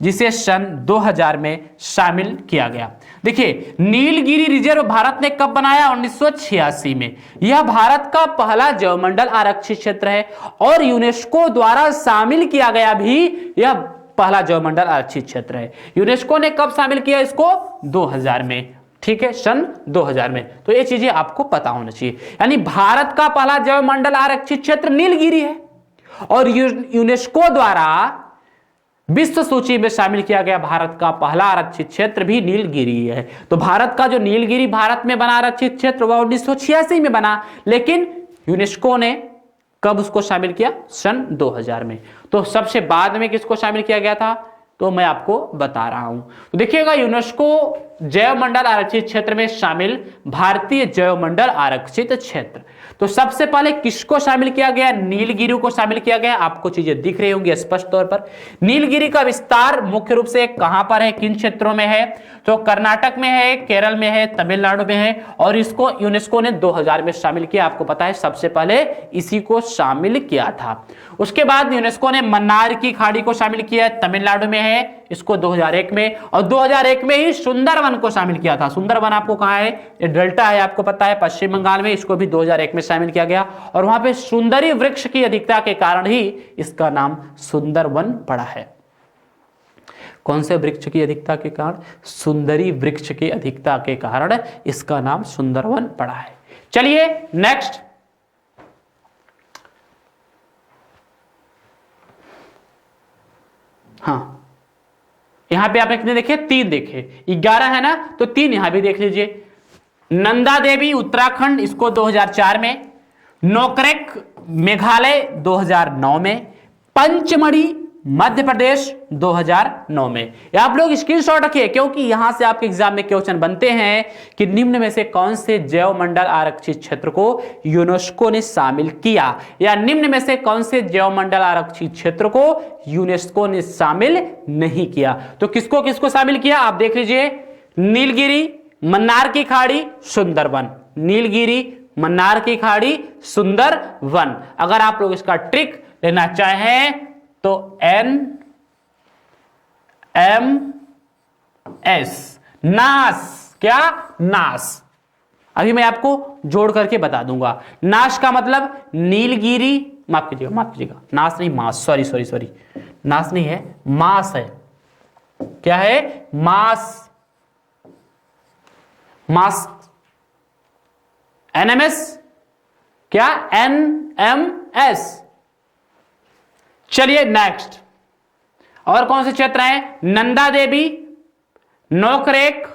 जिसे सन 2000 में शामिल किया गया। देखिए, नीलगिरी रिजर्व भारत ने कब बनाया? 1986 में। यह भारत का पहला जैवमंडल आरक्षित क्षेत्र है और यूनेस्को द्वारा शामिल किया गया भी यह पहला जैवमंडल आरक्षित क्षेत्र है। यूनेस्को ने कब शामिल किया इसको? 2000 में। ठीक है, सन 2000 में। तो ये चीजें आपको पता होना चाहिए। यानी भारत का पहला जैवमंडल आरक्षित क्षेत्र नीलगिरी है और यूनेस्को द्वारा विश्व सूची में शामिल किया गया भारत का पहला आरक्षित क्षेत्र भी नीलगिरी है। तो भारत का जो नीलगिरी भारत में बना आरक्षित क्षेत्र वह 1986 में बना, लेकिन यूनेस्को ने कब उसको शामिल किया? सन 2000 में। तो सबसे बाद में किसको शामिल किया गया था, तो मैं आपको बता रहा हूं। तो देखिएगा, यूनेस्को जैव मंडल आरक्षित क्षेत्र में शामिल भारतीय जैव मंडल आरक्षित क्षेत्र। तो सबसे पहले किसको शामिल किया गया? नीलगिरी को शामिल किया गया। आपको चीजें दिख रही होंगी स्पष्ट तौर पर। नीलगिरी का विस्तार मुख्य रूप से कहां पर है, किन क्षेत्रों में है? तो कर्नाटक में है, केरल में है, तमिलनाडु में है और इसको यूनेस्को ने 2000 में शामिल किया। आपको पता है सबसे पहले इसी को शामिल किया था। उसके बाद यूनेस्को ने मन्नार की खाड़ी को शामिल किया, तमिलनाडु में है, इसको 2001 में। और 2001 में ही सुंदरवन को शामिल किया था। सुंदरवन आपको कहां है? ये डेल्टा है, आपको पता है, पश्चिम बंगाल में। इसको भी 2001 में शामिल किया गया और वहां पे सुंदरी वृक्ष की अधिकता के कारण ही इसका नाम सुंदरवन पड़ा है। कौन से वृक्ष की अधिकता के कारण? सुंदरी वृक्ष की अधिकता के कारण इसका नाम सुंदरवन पड़ा है। चलिए नेक्स्ट, हाँ, यहां पे आपने कितने देखे? 3 देखे। 11 है ना, तो 3 यहां भी देख लीजिए। नंदा देवी उत्तराखंड, इसको 2004 में। नोकरेक मेघालय 2009 में। पंचमढ़ी मध्य प्रदेश 2009 में। आप लोग स्क्रीनशॉट रखिए, क्योंकि यहां से आपके एग्जाम में क्वेश्चन बनते हैं कि निम्न में से कौन से जैव मंडल आरक्षित क्षेत्र को यूनेस्को ने शामिल किया, या निम्न में से कौन से जैव मंडल आरक्षित क्षेत्र को यूनेस्को ने शामिल नहीं किया। तो किसको किसको शामिल किया आप देख लीजिए। नीलगिरी, मन्नार की खाड़ी, सुंदरवन। नीलगिरी, मन्नार की खाड़ी, सुंदरवन। अगर आप लोग इसका ट्रिक लेना चाहें तो NMS, नास। क्या? नास। अभी मैं आपको जोड़ करके बता दूंगा। नास का मतलब नीलगिरी, माफ कीजिएगा, नास नहीं, मास, सॉरी, नास नहीं है, मास है। क्या है? मास। मास। NMS क्या? NMS। चलिए नेक्स्ट, और कौन से क्षेत्र हैं? नंदा देवी, नोकरेक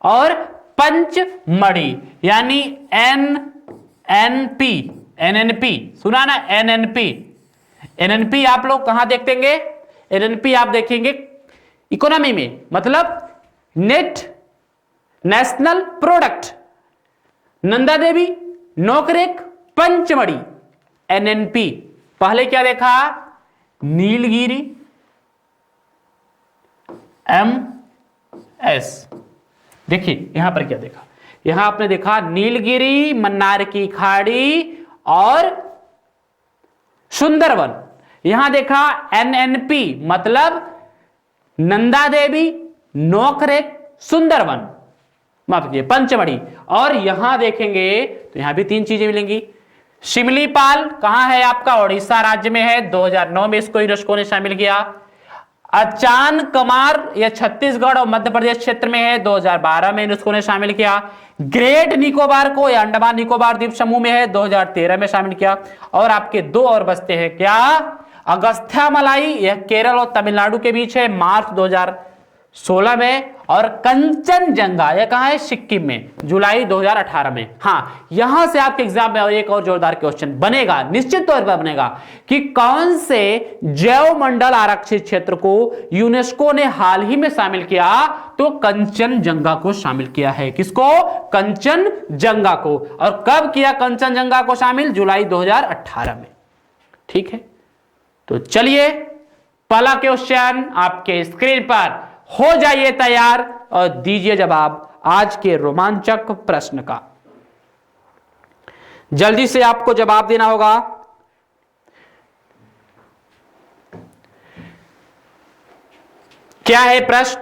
और पंचमढ़ी, यानी NNP। सुना ना? NNP आप लोग कहां देखेंगे? NNP आप देखेंगे इकोनॉमी में, मतलब net national product. Nanda Devi, Nokrek, Pachmarhi, NNP। पहले क्या देखा? नीलगिरी, MS। देखिए यहां पर क्या देखा? यहां आपने देखा नीलगिरी, मन्नार की खाड़ी और सुंदरवन। यहां देखा NNP, मतलब नंदा देवी, नोकरेक, सुंदरवन, माफ कीजिए, पंचमढ़ी। और यहां देखेंगे तो यहां भी 3 चीजें मिलेंगी। शिमलीपाल कहां है? आपका उड़ीसा राज्य में है। 2009 में इसको यूनेस्को ने शामिल किया। अचान कमार, यह छत्तीसगढ़ और मध्य प्रदेश क्षेत्र में है। 2012 में यूनेस्को ने शामिल किया। ग्रेट निकोबार को, यह अंडमान निकोबार द्वीप समूह में है। 2013 में शामिल किया। और आपके 2 और बचते हैं। क्या? अगस्थ्या मलाई, यह केरल और तमिलनाडु के बीच है। मार्च 16 में, और कंचनजंगा यह कहां है? सिक्किम में, जुलाई 2018 में। हाँ, यहां से आपके एग्जाम में और एक और जोरदार क्वेश्चन बनेगा, निश्चित तौर पर बनेगा, कि कौन से जैव मंडल आरक्षित क्षेत्र को यूनेस्को ने हाल ही में शामिल किया? तो कंचनजंगा को शामिल किया है। किसको? कंचनजंगा को। और कब किया कंचनजंगा को शामिल? जुलाई 2018 में। ठीक है, तो चलिए पहला क्वेश्चन आपके स्क्रीन पर, हो जाइए तैयार और दीजिए जवाब आज के रोमांचक प्रश्न का। जल्दी से आपको जवाब देना होगा। क्या है प्रश्न?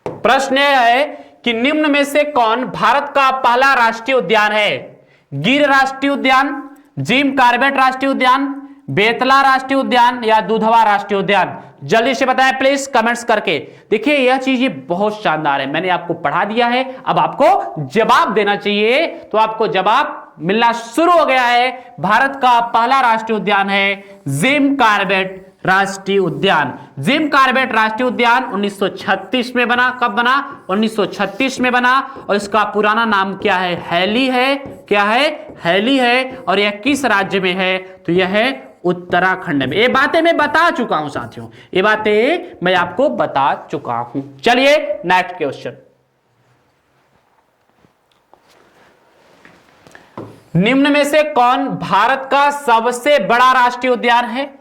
प्रश्न यह है कि निम्न में से कौन भारत का पहला राष्ट्रीय उद्यान है? गिर राष्ट्रीय उद्यान, जिम कॉर्बेट राष्ट्रीय उद्यान, बेतला राष्ट्रीय उद्यान या दुधवा राष्ट्रीय उद्यान? जल्दी से बताएं प्लीज कमेंट्स करके। देखिए यह चीज बहुत शानदार है, मैंने आपको पढ़ा दिया है, अब आपको जवाब देना चाहिए। तो आपको जवाब मिलना शुरू हो गया है। भारत का पहला राष्ट्रीय उद्यान है जिम कॉर्बेट राष्ट्रीय उद्यान। जिम कॉर्बेट राष्ट्रीय उद्यान 1936 में बना। कब बना? 1936 में बना। और इसका पुराना नाम क्या है? हैली है। क्या है? हैली है। और यह किस राज्य में है? तो यह है उत्तराखंड में। ये बातें मैं बता चुका हूं साथियों, ये बातें मैं आपको बता चुका हूं। चलिए नेक्स्ट क्वेश्चन। निम्न में से कौन भारत का सबसे बड़ा राष्ट्रीय उद्यान है?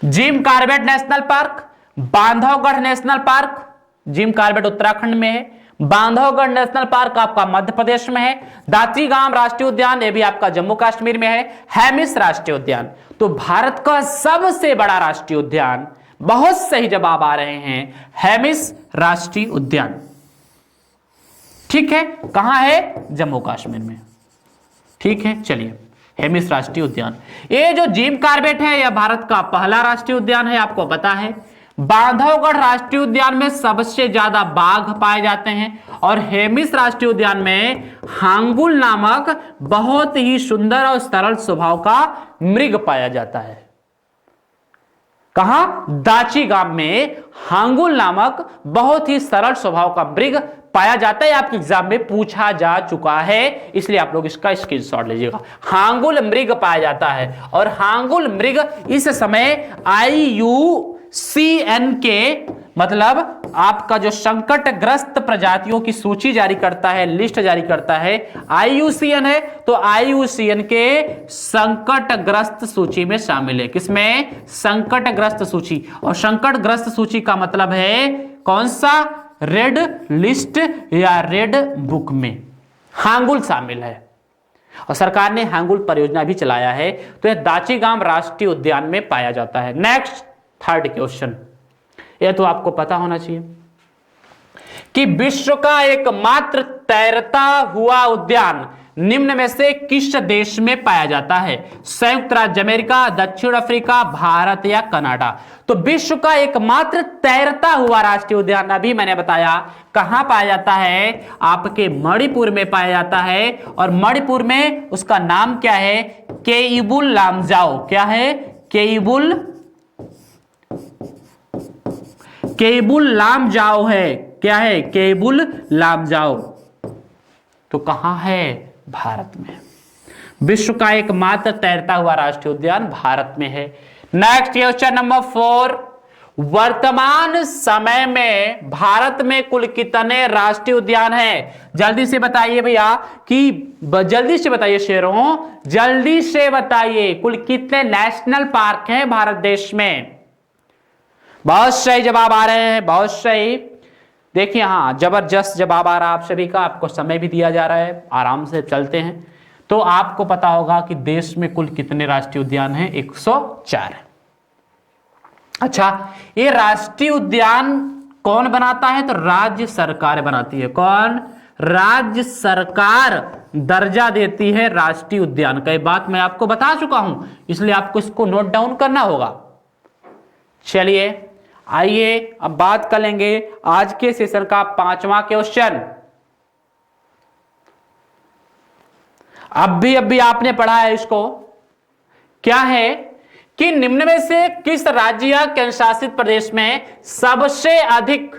Gym Corbett National park, Bandhavgarh national park, Jim Corbett Uttarakhand में है, बांधवगढ़ नेशनल पार्क आपका मध्य प्रदेश में है, दांतीगाम राष्ट्रीय उद्यान ये भी आपका जम्मू कश्मीर में है, हेमिस राष्ट्रीय उद्यान। तो भारत का सबसे बड़ा राष्ट्रीय उद्यान, बहुत सही जवाब आ रहे हैं, हेमिस राष्ट्रीय उद्यान। ठीक है, कहां है? जम्मू कश्मीर में। ठीक है, चलिए हेमिस राष्ट्रीय उद्यान। ये जो जिम कॉर्बेट है यह भारत का पहला राष्ट्रीय उद्यान है, आपको पता है। बांधवगढ़ राष्ट्रीय उद्यान में सबसे ज्यादा बाघ पाए जाते हैं और हेमिस राष्ट्रीय उद्यान में हांगुल नामक बहुत ही सुंदर और सरल स्वभाव का मृग पाया जाता है। कहां? दाची गांव में हांगुल नामक बहुत ही सरल स्वभाव का मृग पाया जाता है। आपके एग्जाम में पूछा जा चुका है, इसलिए आप लोग इसका स्क्रीनशॉट लीजिएगा। हांगुल मृग पाया जाता है और हांगुल मृग इस समय IUCN के मतलब आपका जो संकटग्रस्त प्रजातियों की सूची जारी करता है, लिस्ट जारी करता है, IUCN है, तो IUCN के संकटग्रस्त सूची में शामिल है। किसमें? संकटग्रस्त सूची। और संकटग्रस्त सूची का मतलब है कौन सा? रेड लिस्ट या रेड बुक में हांगुल शामिल है। और सरकार ने हांगुल परियोजना भी चलाया है। तो यह दाचीगाम राष्ट्रीय उद्यान में पाया जाता है। नेक्स्ट थर्ड क्वेश्चन, यह तो आपको पता होना चाहिए कि विश्व का एकमात्र तैरता हुआ उद्यान निम्न में से किस देश में पाया जाता है? संयुक्त राज्य अमेरिका, दक्षिण अफ्रीका, भारत या कनाडा? तो विश्व का एकमात्र तैरता हुआ राष्ट्रीय उद्यान अभी मैंने बताया कहां पाया जाता है? आपके मणिपुर में पाया जाता है। और मणिपुर में उसका नाम क्या है? केइबुल लामजाओ। क्या है? केइबुल लामजाओ है। क्या है? केइबुल लामजाओ। तो कहां है? भारत में। विश्व का एकमात्र तैरता हुआ राष्ट्रीय उद्यान भारत में है। नेक्स्ट क्वेश्चन नंबर 4, वर्तमान समय में भारत में कुल कितने राष्ट्रीय उद्यान हैं? जल्दी से बताइए भैया, कि जल्दी से बताइए शेरों, जल्दी से बताइए कुल कितने नेशनल पार्क हैं भारत देश में? बहुत सही जवाब आ रहे हैं, बहुत सही। देखिए हाँ, जबरदस्त जवाब आ रहा है आप सभी का। आपको समय भी दिया जा रहा है, आराम से चलते हैं। तो आपको पता होगा कि देश में कुल कितने राष्ट्रीय उद्यान हैं? 104। अच्छा, ये राष्ट्रीय उद्यान कौन बनाता है? तो राज्य सरकार बनाती है। कौन? राज्य सरकार दर्जा देती है राष्ट्रीय उद्यान का। ये बात मैं आपको बता चुका हूं, इसलिए आपको इसको नोट डाउन करना होगा। चलिए आइए अब बात कर लेंगे आज के सेशन का 5वां क्वेश्चन। अभी आपने पढ़ा है इसको। क्या है कि निम्न में से किस राज्य या केंद्र शासित प्रदेश में सबसे अधिक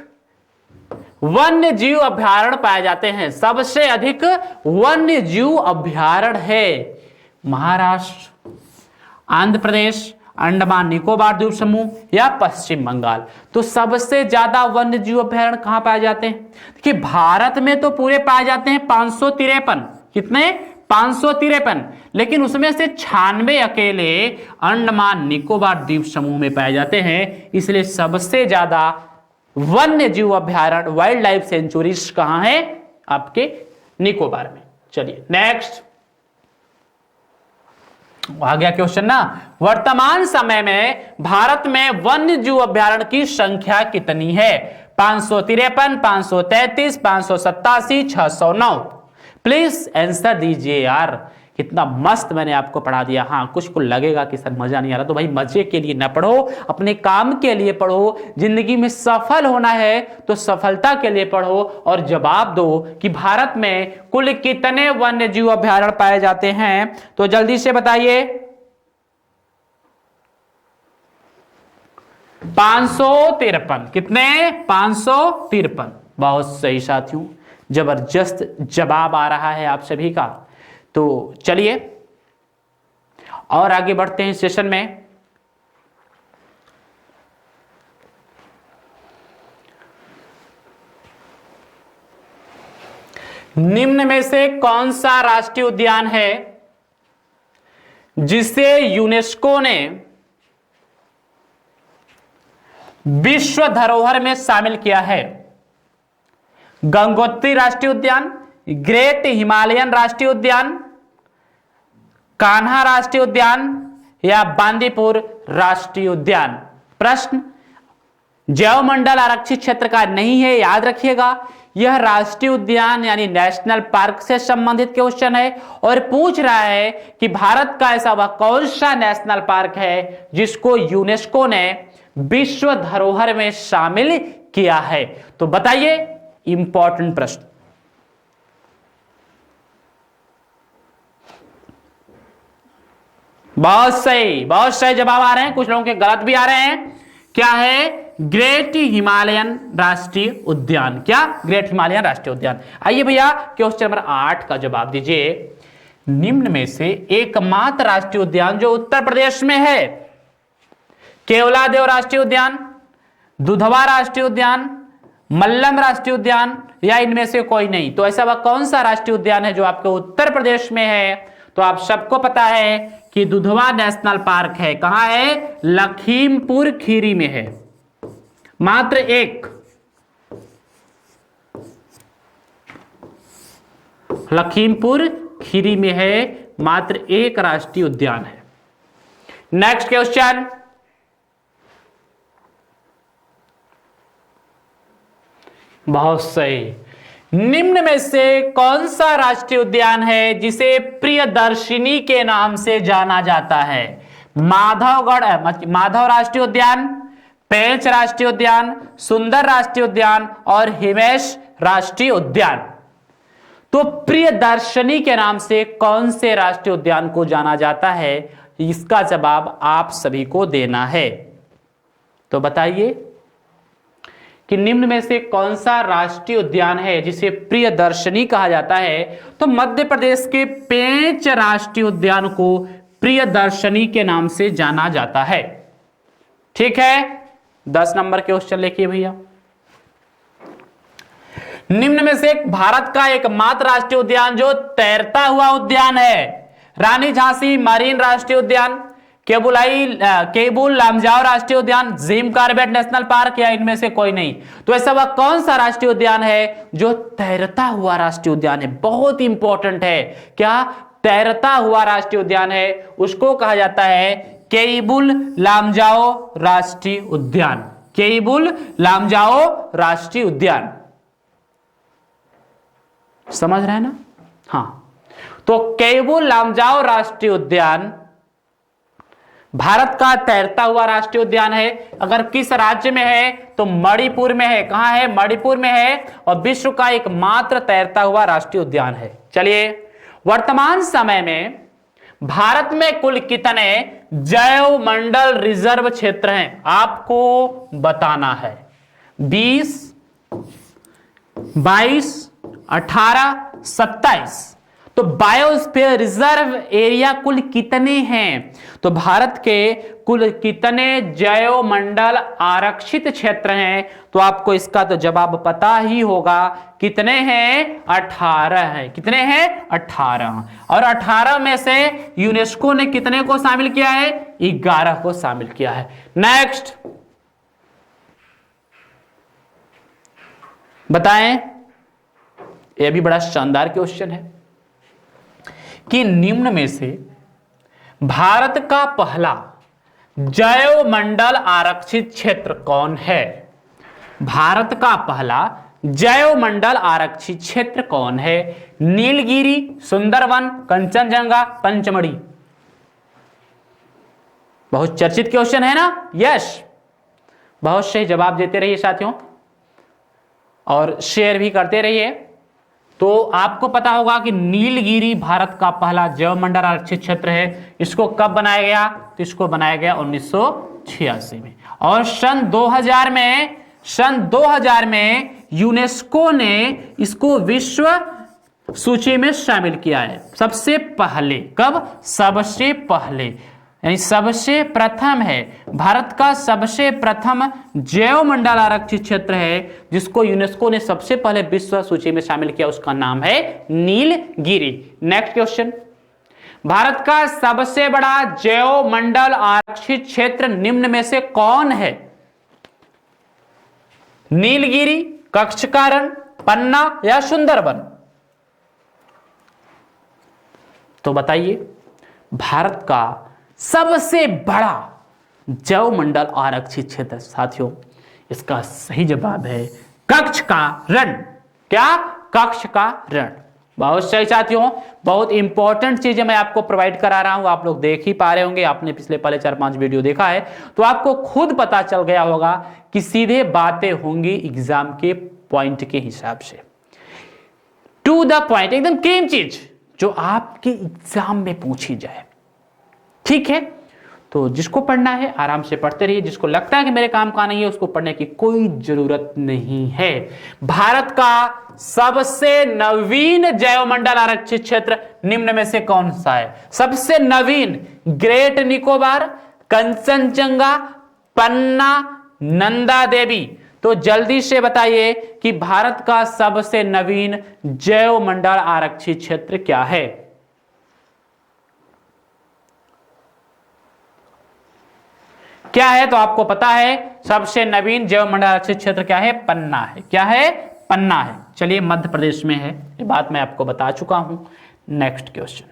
वन्य जीव अभयारण्य पाए जाते हैं? सबसे अधिक वन्य जीव अभयारण्य है महाराष्ट्र, आंध्र प्रदेश, अंडमान निकोबार द्वीप समूह या पश्चिम बंगाल। तो सबसे ज्यादा वन्य जीव अभयारण्य कहां पाए जाते हैं? देखिए भारत में तो पूरे पाए जाते हैं 553। कितने? 553, लेकिन उसमें से 96 अकेले अंडमान निकोबार द्वीप समूह में पाए जाते हैं। इसलिए सबसे ज्यादा वन्य जीव अभयारण्य, वाइल्ड लाइफ सेंचुरीज कहां है? आपके निकोबार में। चलिए नेक्स्ट आ गया क्वेश्चन ना, वर्तमान समय में भारत में वन्य जीव अभयारण्य की संख्या कितनी है? 553, 533, 587, 609। प्लीज आंसर दीजिए यार, कितना मस्त मैंने आपको पढ़ा दिया। हाँ कुछ को लगेगा कि सर मजा नहीं आ रहा, तो भाई मजे के लिए ना पढ़ो, अपने काम के लिए पढ़ो। जिंदगी में सफल होना है तो सफलता के लिए पढ़ो और जवाब दो कि भारत में कुल कितने वन्य जीव अभयारण्य पाए जाते हैं। तो जल्दी से बताइए। 553। कितने? 553। बहुत सही साथियों, जबरदस्त जवाब आ रहा है आप सभी का। तो चलिए और आगे बढ़ते हैं सेशन में। निम्न में से कौन सा राष्ट्रीय उद्यान है जिसे यूनेस्को ने विश्व धरोहर में शामिल किया है? गंगोत्री राष्ट्रीय उद्यान, ग्रेट हिमालयन राष्ट्रीय उद्यान, कान्हा राष्ट्रीय उद्यान या बांदीपुर राष्ट्रीय उद्यान? प्रश्न जैवमंडल आरक्षित क्षेत्र का नहीं है, याद रखिएगा। यह राष्ट्रीय उद्यान यानी नेशनल पार्क से संबंधित क्वेश्चन है और पूछ रहा है कि भारत का ऐसा वह कौन सा नेशनल पार्क है जिसको यूनेस्को ने विश्व धरोहर में शामिल किया है। तो बताइए, इंपॉर्टेंट प्रश्न। बहुत सही जवाब आ रहे हैं, कुछ लोगों के गलत भी आ रहे हैं। क्या है? ग्रेट हिमालयन राष्ट्रीय उद्यान। क्या? ग्रेट हिमालयन राष्ट्रीय उद्यान। आइए भैया क्वेश्चन नंबर 8 का जवाब दीजिए। निम्न में से एकमात्र राष्ट्रीय उद्यान जो उत्तर प्रदेश में है, केवलादेव राष्ट्रीय उद्यान, दुधवा राष्ट्रीय उद्यान, मल्लम राष्ट्रीय उद्यान या इनमें से कोई नहीं? तो ऐसा वह कौन सा राष्ट्रीय उद्यान है जो आपके उत्तर प्रदेश में है? तो आप सबको पता है कि दुधवा नेशनल पार्क है। कहां है? लखीमपुर खीरी में है। मात्र एक, लखीमपुर खीरी में है, मात्र एक राष्ट्रीय उद्यान है। नेक्स्ट क्वेश्चन, बहुत सही। निम्न में से कौन सा राष्ट्रीय उद्यान है जिसे प्रियदर्शिनी के नाम से जाना जाता है? माधव राष्ट्रीय उद्यान, पेंच राष्ट्रीय उद्यान, सुंदर राष्ट्रीय उद्यान और हिमेश राष्ट्रीय उद्यान। तो प्रियदर्शनी के नाम से कौन से राष्ट्रीय उद्यान को जाना जाता है? इसका जवाब आप सभी को देना है। तो बताइए कि निम्न में से कौन सा राष्ट्रीय उद्यान है जिसे प्रियदर्शनी कहा जाता है? तो मध्य प्रदेश के पेंच राष्ट्रीय उद्यान को प्रियदर्शनी के नाम से जाना जाता है। ठीक है, 10 नंबर क्वेश्चन लिखिए भैया। निम्न में से भारत का एकमात्र राष्ट्रीय उद्यान जो तैरता हुआ उद्यान है, रानी झांसी मरीन राष्ट्रीय उद्यान, केबुल लामजाओ राष्ट्रीय उद्यान, जिम कॉर्बेट नेशनल पार्क या इनमें से कोई नहीं? तो ऐसा वह कौन सा राष्ट्रीय उद्यान है जो तैरता हुआ राष्ट्रीय उद्यान है? बहुत इंपॉर्टेंट है। क्या? तैरता हुआ राष्ट्रीय उद्यान है, उसको कहा जाता है केबुल लामजाओ राष्ट्रीय उद्यान। केबुल लामजाओ राष्ट्रीय उद्यान, समझ रहे हैं ना? हाँ, तो केबुल लामजाओ राष्ट्रीय उद्यान भारत का तैरता हुआ राष्ट्रीय उद्यान है। अगर किस राज्य में है तो मणिपुर में है। कहां है? मणिपुर में है और विश्व का एकमात्र तैरता हुआ राष्ट्रीय उद्यान है। चलिए, वर्तमान समय में भारत में कुल कितने जैव मंडल रिजर्व क्षेत्र हैं आपको बताना है। 20, 22, 18, 27। तो बायोस्फीयर रिजर्व एरिया कुल कितने हैं? तो भारत के कुल कितने जैव मंडल आरक्षित क्षेत्र हैं? तो आपको इसका तो जवाब पता ही होगा। कितने हैं? 18 हैं। कितने हैं? 18। और 18 में से यूनेस्को ने कितने को शामिल किया है? 11 को शामिल किया है। नेक्स्ट बताएं, यह भी बड़ा शानदार क्वेश्चन है कि निम्न में से भारत का पहला जैव मंडल आरक्षित क्षेत्र कौन है? भारत का पहला जैव मंडल आरक्षित क्षेत्र कौन है? नीलगिरी, सुंदरवन, कंचनजंगा, पंचमढ़ी। बहुत चर्चित क्वेश्चन है ना? यस, बहुत सही जवाब देते रहिए साथियों और शेयर भी करते रहिए। तो आपको पता होगा कि नीलगिरी भारत का पहला जैव मंडल आरक्षित क्षेत्र है। इसको कब बनाया गया? तो इसको बनाया गया 1986 में। और सन 2000 में यूनेस्को ने इसको विश्व सूची में शामिल किया है सबसे पहले। कब? सबसे पहले, यानी सबसे प्रथम है। भारत का सबसे प्रथम जैव मंडल आरक्षित क्षेत्र है जिसको यूनेस्को ने सबसे पहले विश्व सूची में शामिल किया, उसका नाम है नीलगिरी। नेक्स्ट क्वेश्चन, भारत का सबसे बड़ा जैव मंडल आरक्षित क्षेत्र निम्न में से कौन है? नीलगिरी, कच्छ का रण, पन्ना या सुंदरवन? तो बताइए, भारत का सबसे बड़ा जैव मंडल आरक्षित क्षेत्र साथियों, इसका सही जवाब है कच्छ का रण। क्या? कच्छ का रण। बहुत सही साथियों, बहुत इंपॉर्टेंट चीजें मैं आपको प्रोवाइड करा रहा हूं, आप लोग देख ही पा रहे होंगे। आपने पिछले पहले 4-5 वीडियो देखा है तो आपको खुद पता चल गया होगा कि सीधे बातें होंगी एग्जाम के पॉइंट के हिसाब से, टू द पॉइंट, एकदम क्लीन चीज जो आपके एग्जाम में पूछी जाए। ठीक है, तो जिसको पढ़ना है आराम से पढ़ते रहिए, जिसको लगता है कि मेरे काम का नहीं है उसको पढ़ने की कोई जरूरत नहीं है। भारत का सबसे नवीन जैव मंडल आरक्षित क्षेत्र निम्न में से कौन सा है? सबसे नवीन, ग्रेट निकोबार, कंचनजंगा, पन्ना, नंदा देवी। तो जल्दी से बताइए कि भारत का सबसे नवीन जैव मंडल आरक्षित क्षेत्र क्या है? क्या है? तो आपको पता है सबसे नवीन जैव मंडल आरक्षित क्षेत्र क्या है? पन्ना है। क्या है? पन्ना है। चलिए, मध्य प्रदेश में है, ये बात मैं आपको बता चुका हूं। नेक्स्ट क्वेश्चन,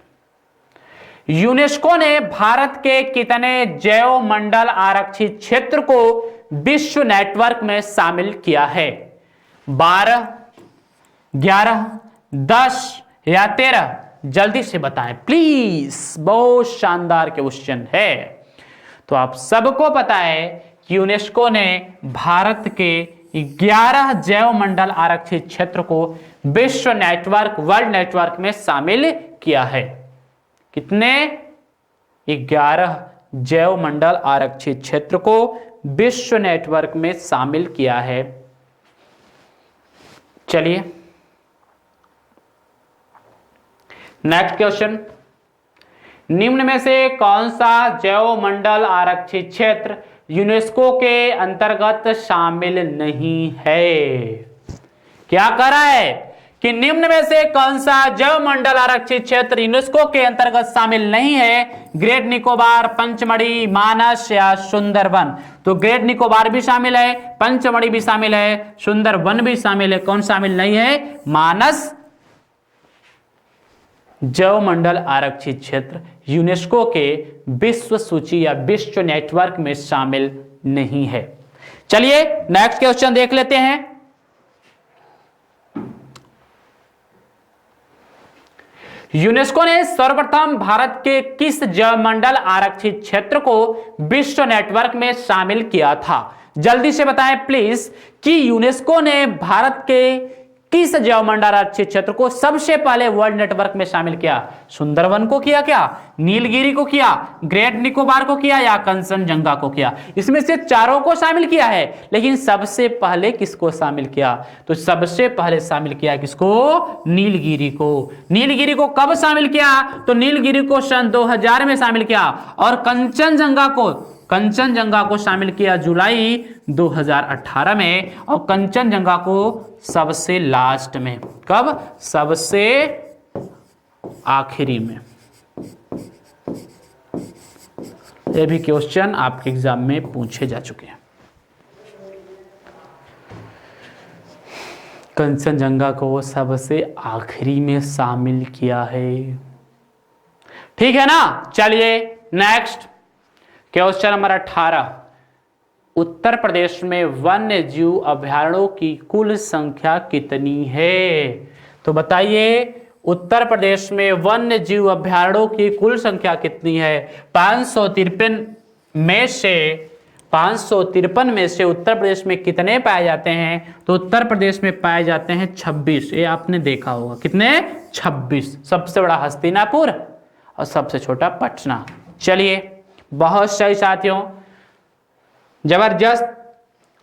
यूनेस्को ने भारत के कितने जैव मंडल आरक्षित क्षेत्र को विश्व नेटवर्क में शामिल किया है? 12, 11, 10 या 13? जल्दी से बताएं प्लीज, बहुत शानदार क्वेश्चन है। तो आप सबको पता है कि यूनेस्को ने भारत के 11 जैव मंडल आरक्षित क्षेत्र को विश्व नेटवर्क, वर्ल्ड नेटवर्क में शामिल किया है। कितने? 11 जैव मंडल आरक्षित क्षेत्र को विश्व नेटवर्क में शामिल किया है। चलिए नेक्स्ट क्वेश्चन, निम्न में से कौन सा जैव मंडल आरक्षित क्षेत्र यूनेस्को के अंतर्गत शामिल नहीं है? क्या कह रहा है कि निम्न में से कौन सा जैव मंडल आरक्षित क्षेत्र यूनेस्को के अंतर्गत शामिल नहीं है? ग्रेट निकोबार, पंचमढ़ी, मानस या सुंदरवन? तो ग्रेट निकोबार भी शामिल है, पंचमढ़ी भी शामिल है, सुंदरवन भी शामिल है। कौन शामिल नहीं है? मानस जैव मंडल आरक्षित क्षेत्र यूनेस्को के विश्व सूची या विश्व नेटवर्क में शामिल नहीं है। चलिए नेक्स्ट क्वेश्चन देख लेते हैं। यूनेस्को ने सर्वप्रथम भारत के किस जैव मंडल आरक्षित क्षेत्र को विश्व नेटवर्क में शामिल किया था? जल्दी से बताएं प्लीज कि यूनेस्को ने भारत के किस जैवमंडल आरक्षित क्षेत्र को सबसे पहले वर्ल्ड नेटवर्क में शामिल किया? सुंदरवन को किया क्या, नीलगिरी को किया, ग्रेट निकोबार को किया या कंचनजंगा को किया? इसमें से चारों को शामिल किया है, लेकिन सबसे पहले किसको शामिल किया? तो सबसे पहले शामिल किया किसको? नीलगिरी को। नीलगिरी को कब शामिल किया? तो नीलगिरी को सन 2000 में शामिल किया, और कंचनजंगा को शामिल किया जुलाई 2018 में, और कंचनजंगा को सबसे लास्ट में। कब? सबसे आखिरी में। ये भी क्वेश्चन आपके एग्जाम में पूछे जा चुके हैं। कंचनजंगा को सबसे आखिरी में शामिल किया है। ठीक है ना? चलिए next question number 18। Uttar Pradesh में वन्य जीव अभयारण्यों की कुल संख्या कितनी है? तो बताइए, उत्तर प्रदेश में वन्य जीव अभयारण्यों की कुल संख्या कितनी है? 553 में से उत्तर प्रदेश में कितने पाए जाते हैं? तो उत्तर प्रदेश में पाए जाते हैं 26। ये आपने देखा होगा, कितने? 26। सबसे बड़ा हस्तिनापुर और सबसे छोटा पटना। चलिए, बहुत सही साथियों, जबरदस्त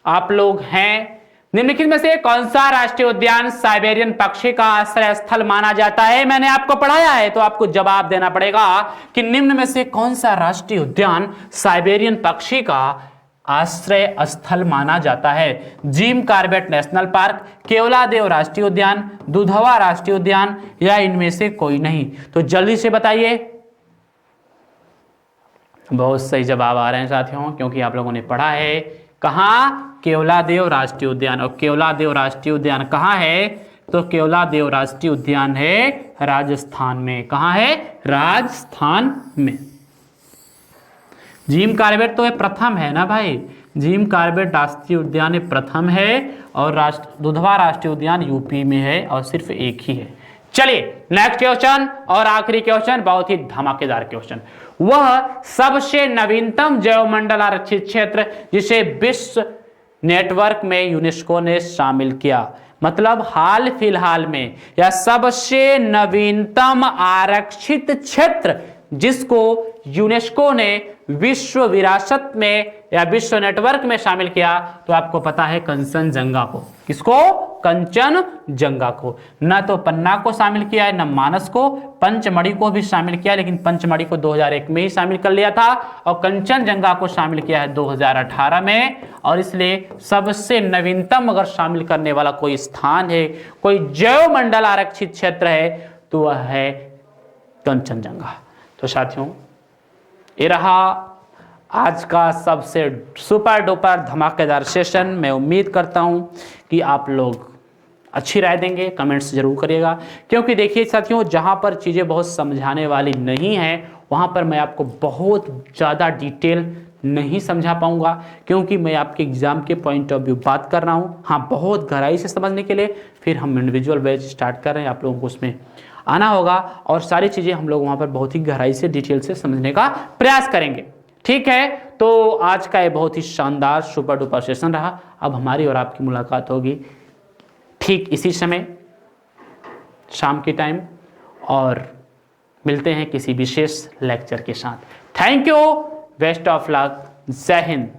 आप लोग हैं। निम्नलिखित में से कौन सा राष्ट्रीय उद्यान साइबेरियन पक्षी का आश्रय स्थल माना जाता है? मैंने आपको पढ़ाया है, तो आपको जवाब देना पड़ेगा कि निम्न में से कौन सा राष्ट्रीय उद्यान साइबेरियन पक्षी का आश्रय स्थल माना जाता है? Gym Corbett National park, Keoladeo राष्ट्रीय उद्यान, दुधवा राष्ट्रीय उद्यान, या इनमें से कोई नहीं? तो जल्दी से बताइए। बहुत सही जवाब आ रहे हैं साथियों, क्योंकि आप लोगों ने पढ़ा है। कहाँ? केवलादेव राष्ट्रीय उद्यान। और केवलादेव राष्ट्रीय उद्यान कहाँ है? तो केवलादेव राष्ट्रीय उद्यान है राजस्थान में। कहाँ है? राजस्थान में। जिम कॉर्बेट तो ये प्रथम है ना भाई, जिम कॉर्बेट राष्ट्रीय उद्यान ये प्रथम है, और दुधवा राष्ट्रीय उद्यान यूपी में है, और सिर्फ एक ही है। चलिए नेक्स्ट क्वेश्चन और आखिरी क्वेश्चन, बहुत ही धमाकेदार क्वेश्चन। वह सबसे नवीनतम जैवमंडल आरक्षित क्षेत्र जिसे विश्व नेटवर्क में यूनेस्को ने शामिल किया, मतलब हाल फिलहाल में, या सबसे नवीनतम आरक्षित क्षेत्र जिसको यूनेस्को ने विश्व विरासत में या विश्व नेटवर्क में शामिल किया, तो आपको पता है कंचनजंगा को। किसको? कंचनजंगा को। न तो पन्ना को शामिल किया है, न मानस को, पंचमढ़ी को भी शामिल किया, लेकिन पंचमढ़ी को 2001 में ही शामिल कर लिया था, और कंचनजंगा को शामिल किया है 2018 में। और इसलिए सबसे नवीनतम अगर शामिल करने वाला कोई स्थान है, कोई जैवमंडल आरक्षित क्षेत्र है, तो वह है कंचनजंगा। तो साथियों, ये रहा आज का सबसे सुपर डुपर धमाकेदार सेशन। मैं उम्मीद करता हूं कि आप लोग अच्छी राय देंगे, कमेंट्स जरूर करिएगा, क्योंकि देखिए साथियों, जहां पर चीज़ें बहुत समझाने वाली नहीं हैं, वहां पर मैं आपको बहुत ज़्यादा डिटेल नहीं समझा पाऊंगा, क्योंकि मैं आपके एग्जाम के पॉइंट ऑफ व्यू बात कर रहा हूं। हाँ, बहुत गहराई से समझने के लिए फिर हम इंडिविजुअल बैच स्टार्ट कर रहे हैं, आप लोगों को उसमें आना होगा, और सारी चीज़ें हम लोग वहाँ पर बहुत ही गहराई से डिटेल से समझने का प्रयास करेंगे। ठीक है, तो आज का ये बहुत ही शानदार सुपर डुपर सेशन रहा। अब हमारी और आपकी मुलाकात होगी ठीक इसी समय शाम के टाइम, और मिलते हैं किसी विशेष लेक्चर के साथ। Thank you, best of luck, जय हिंद।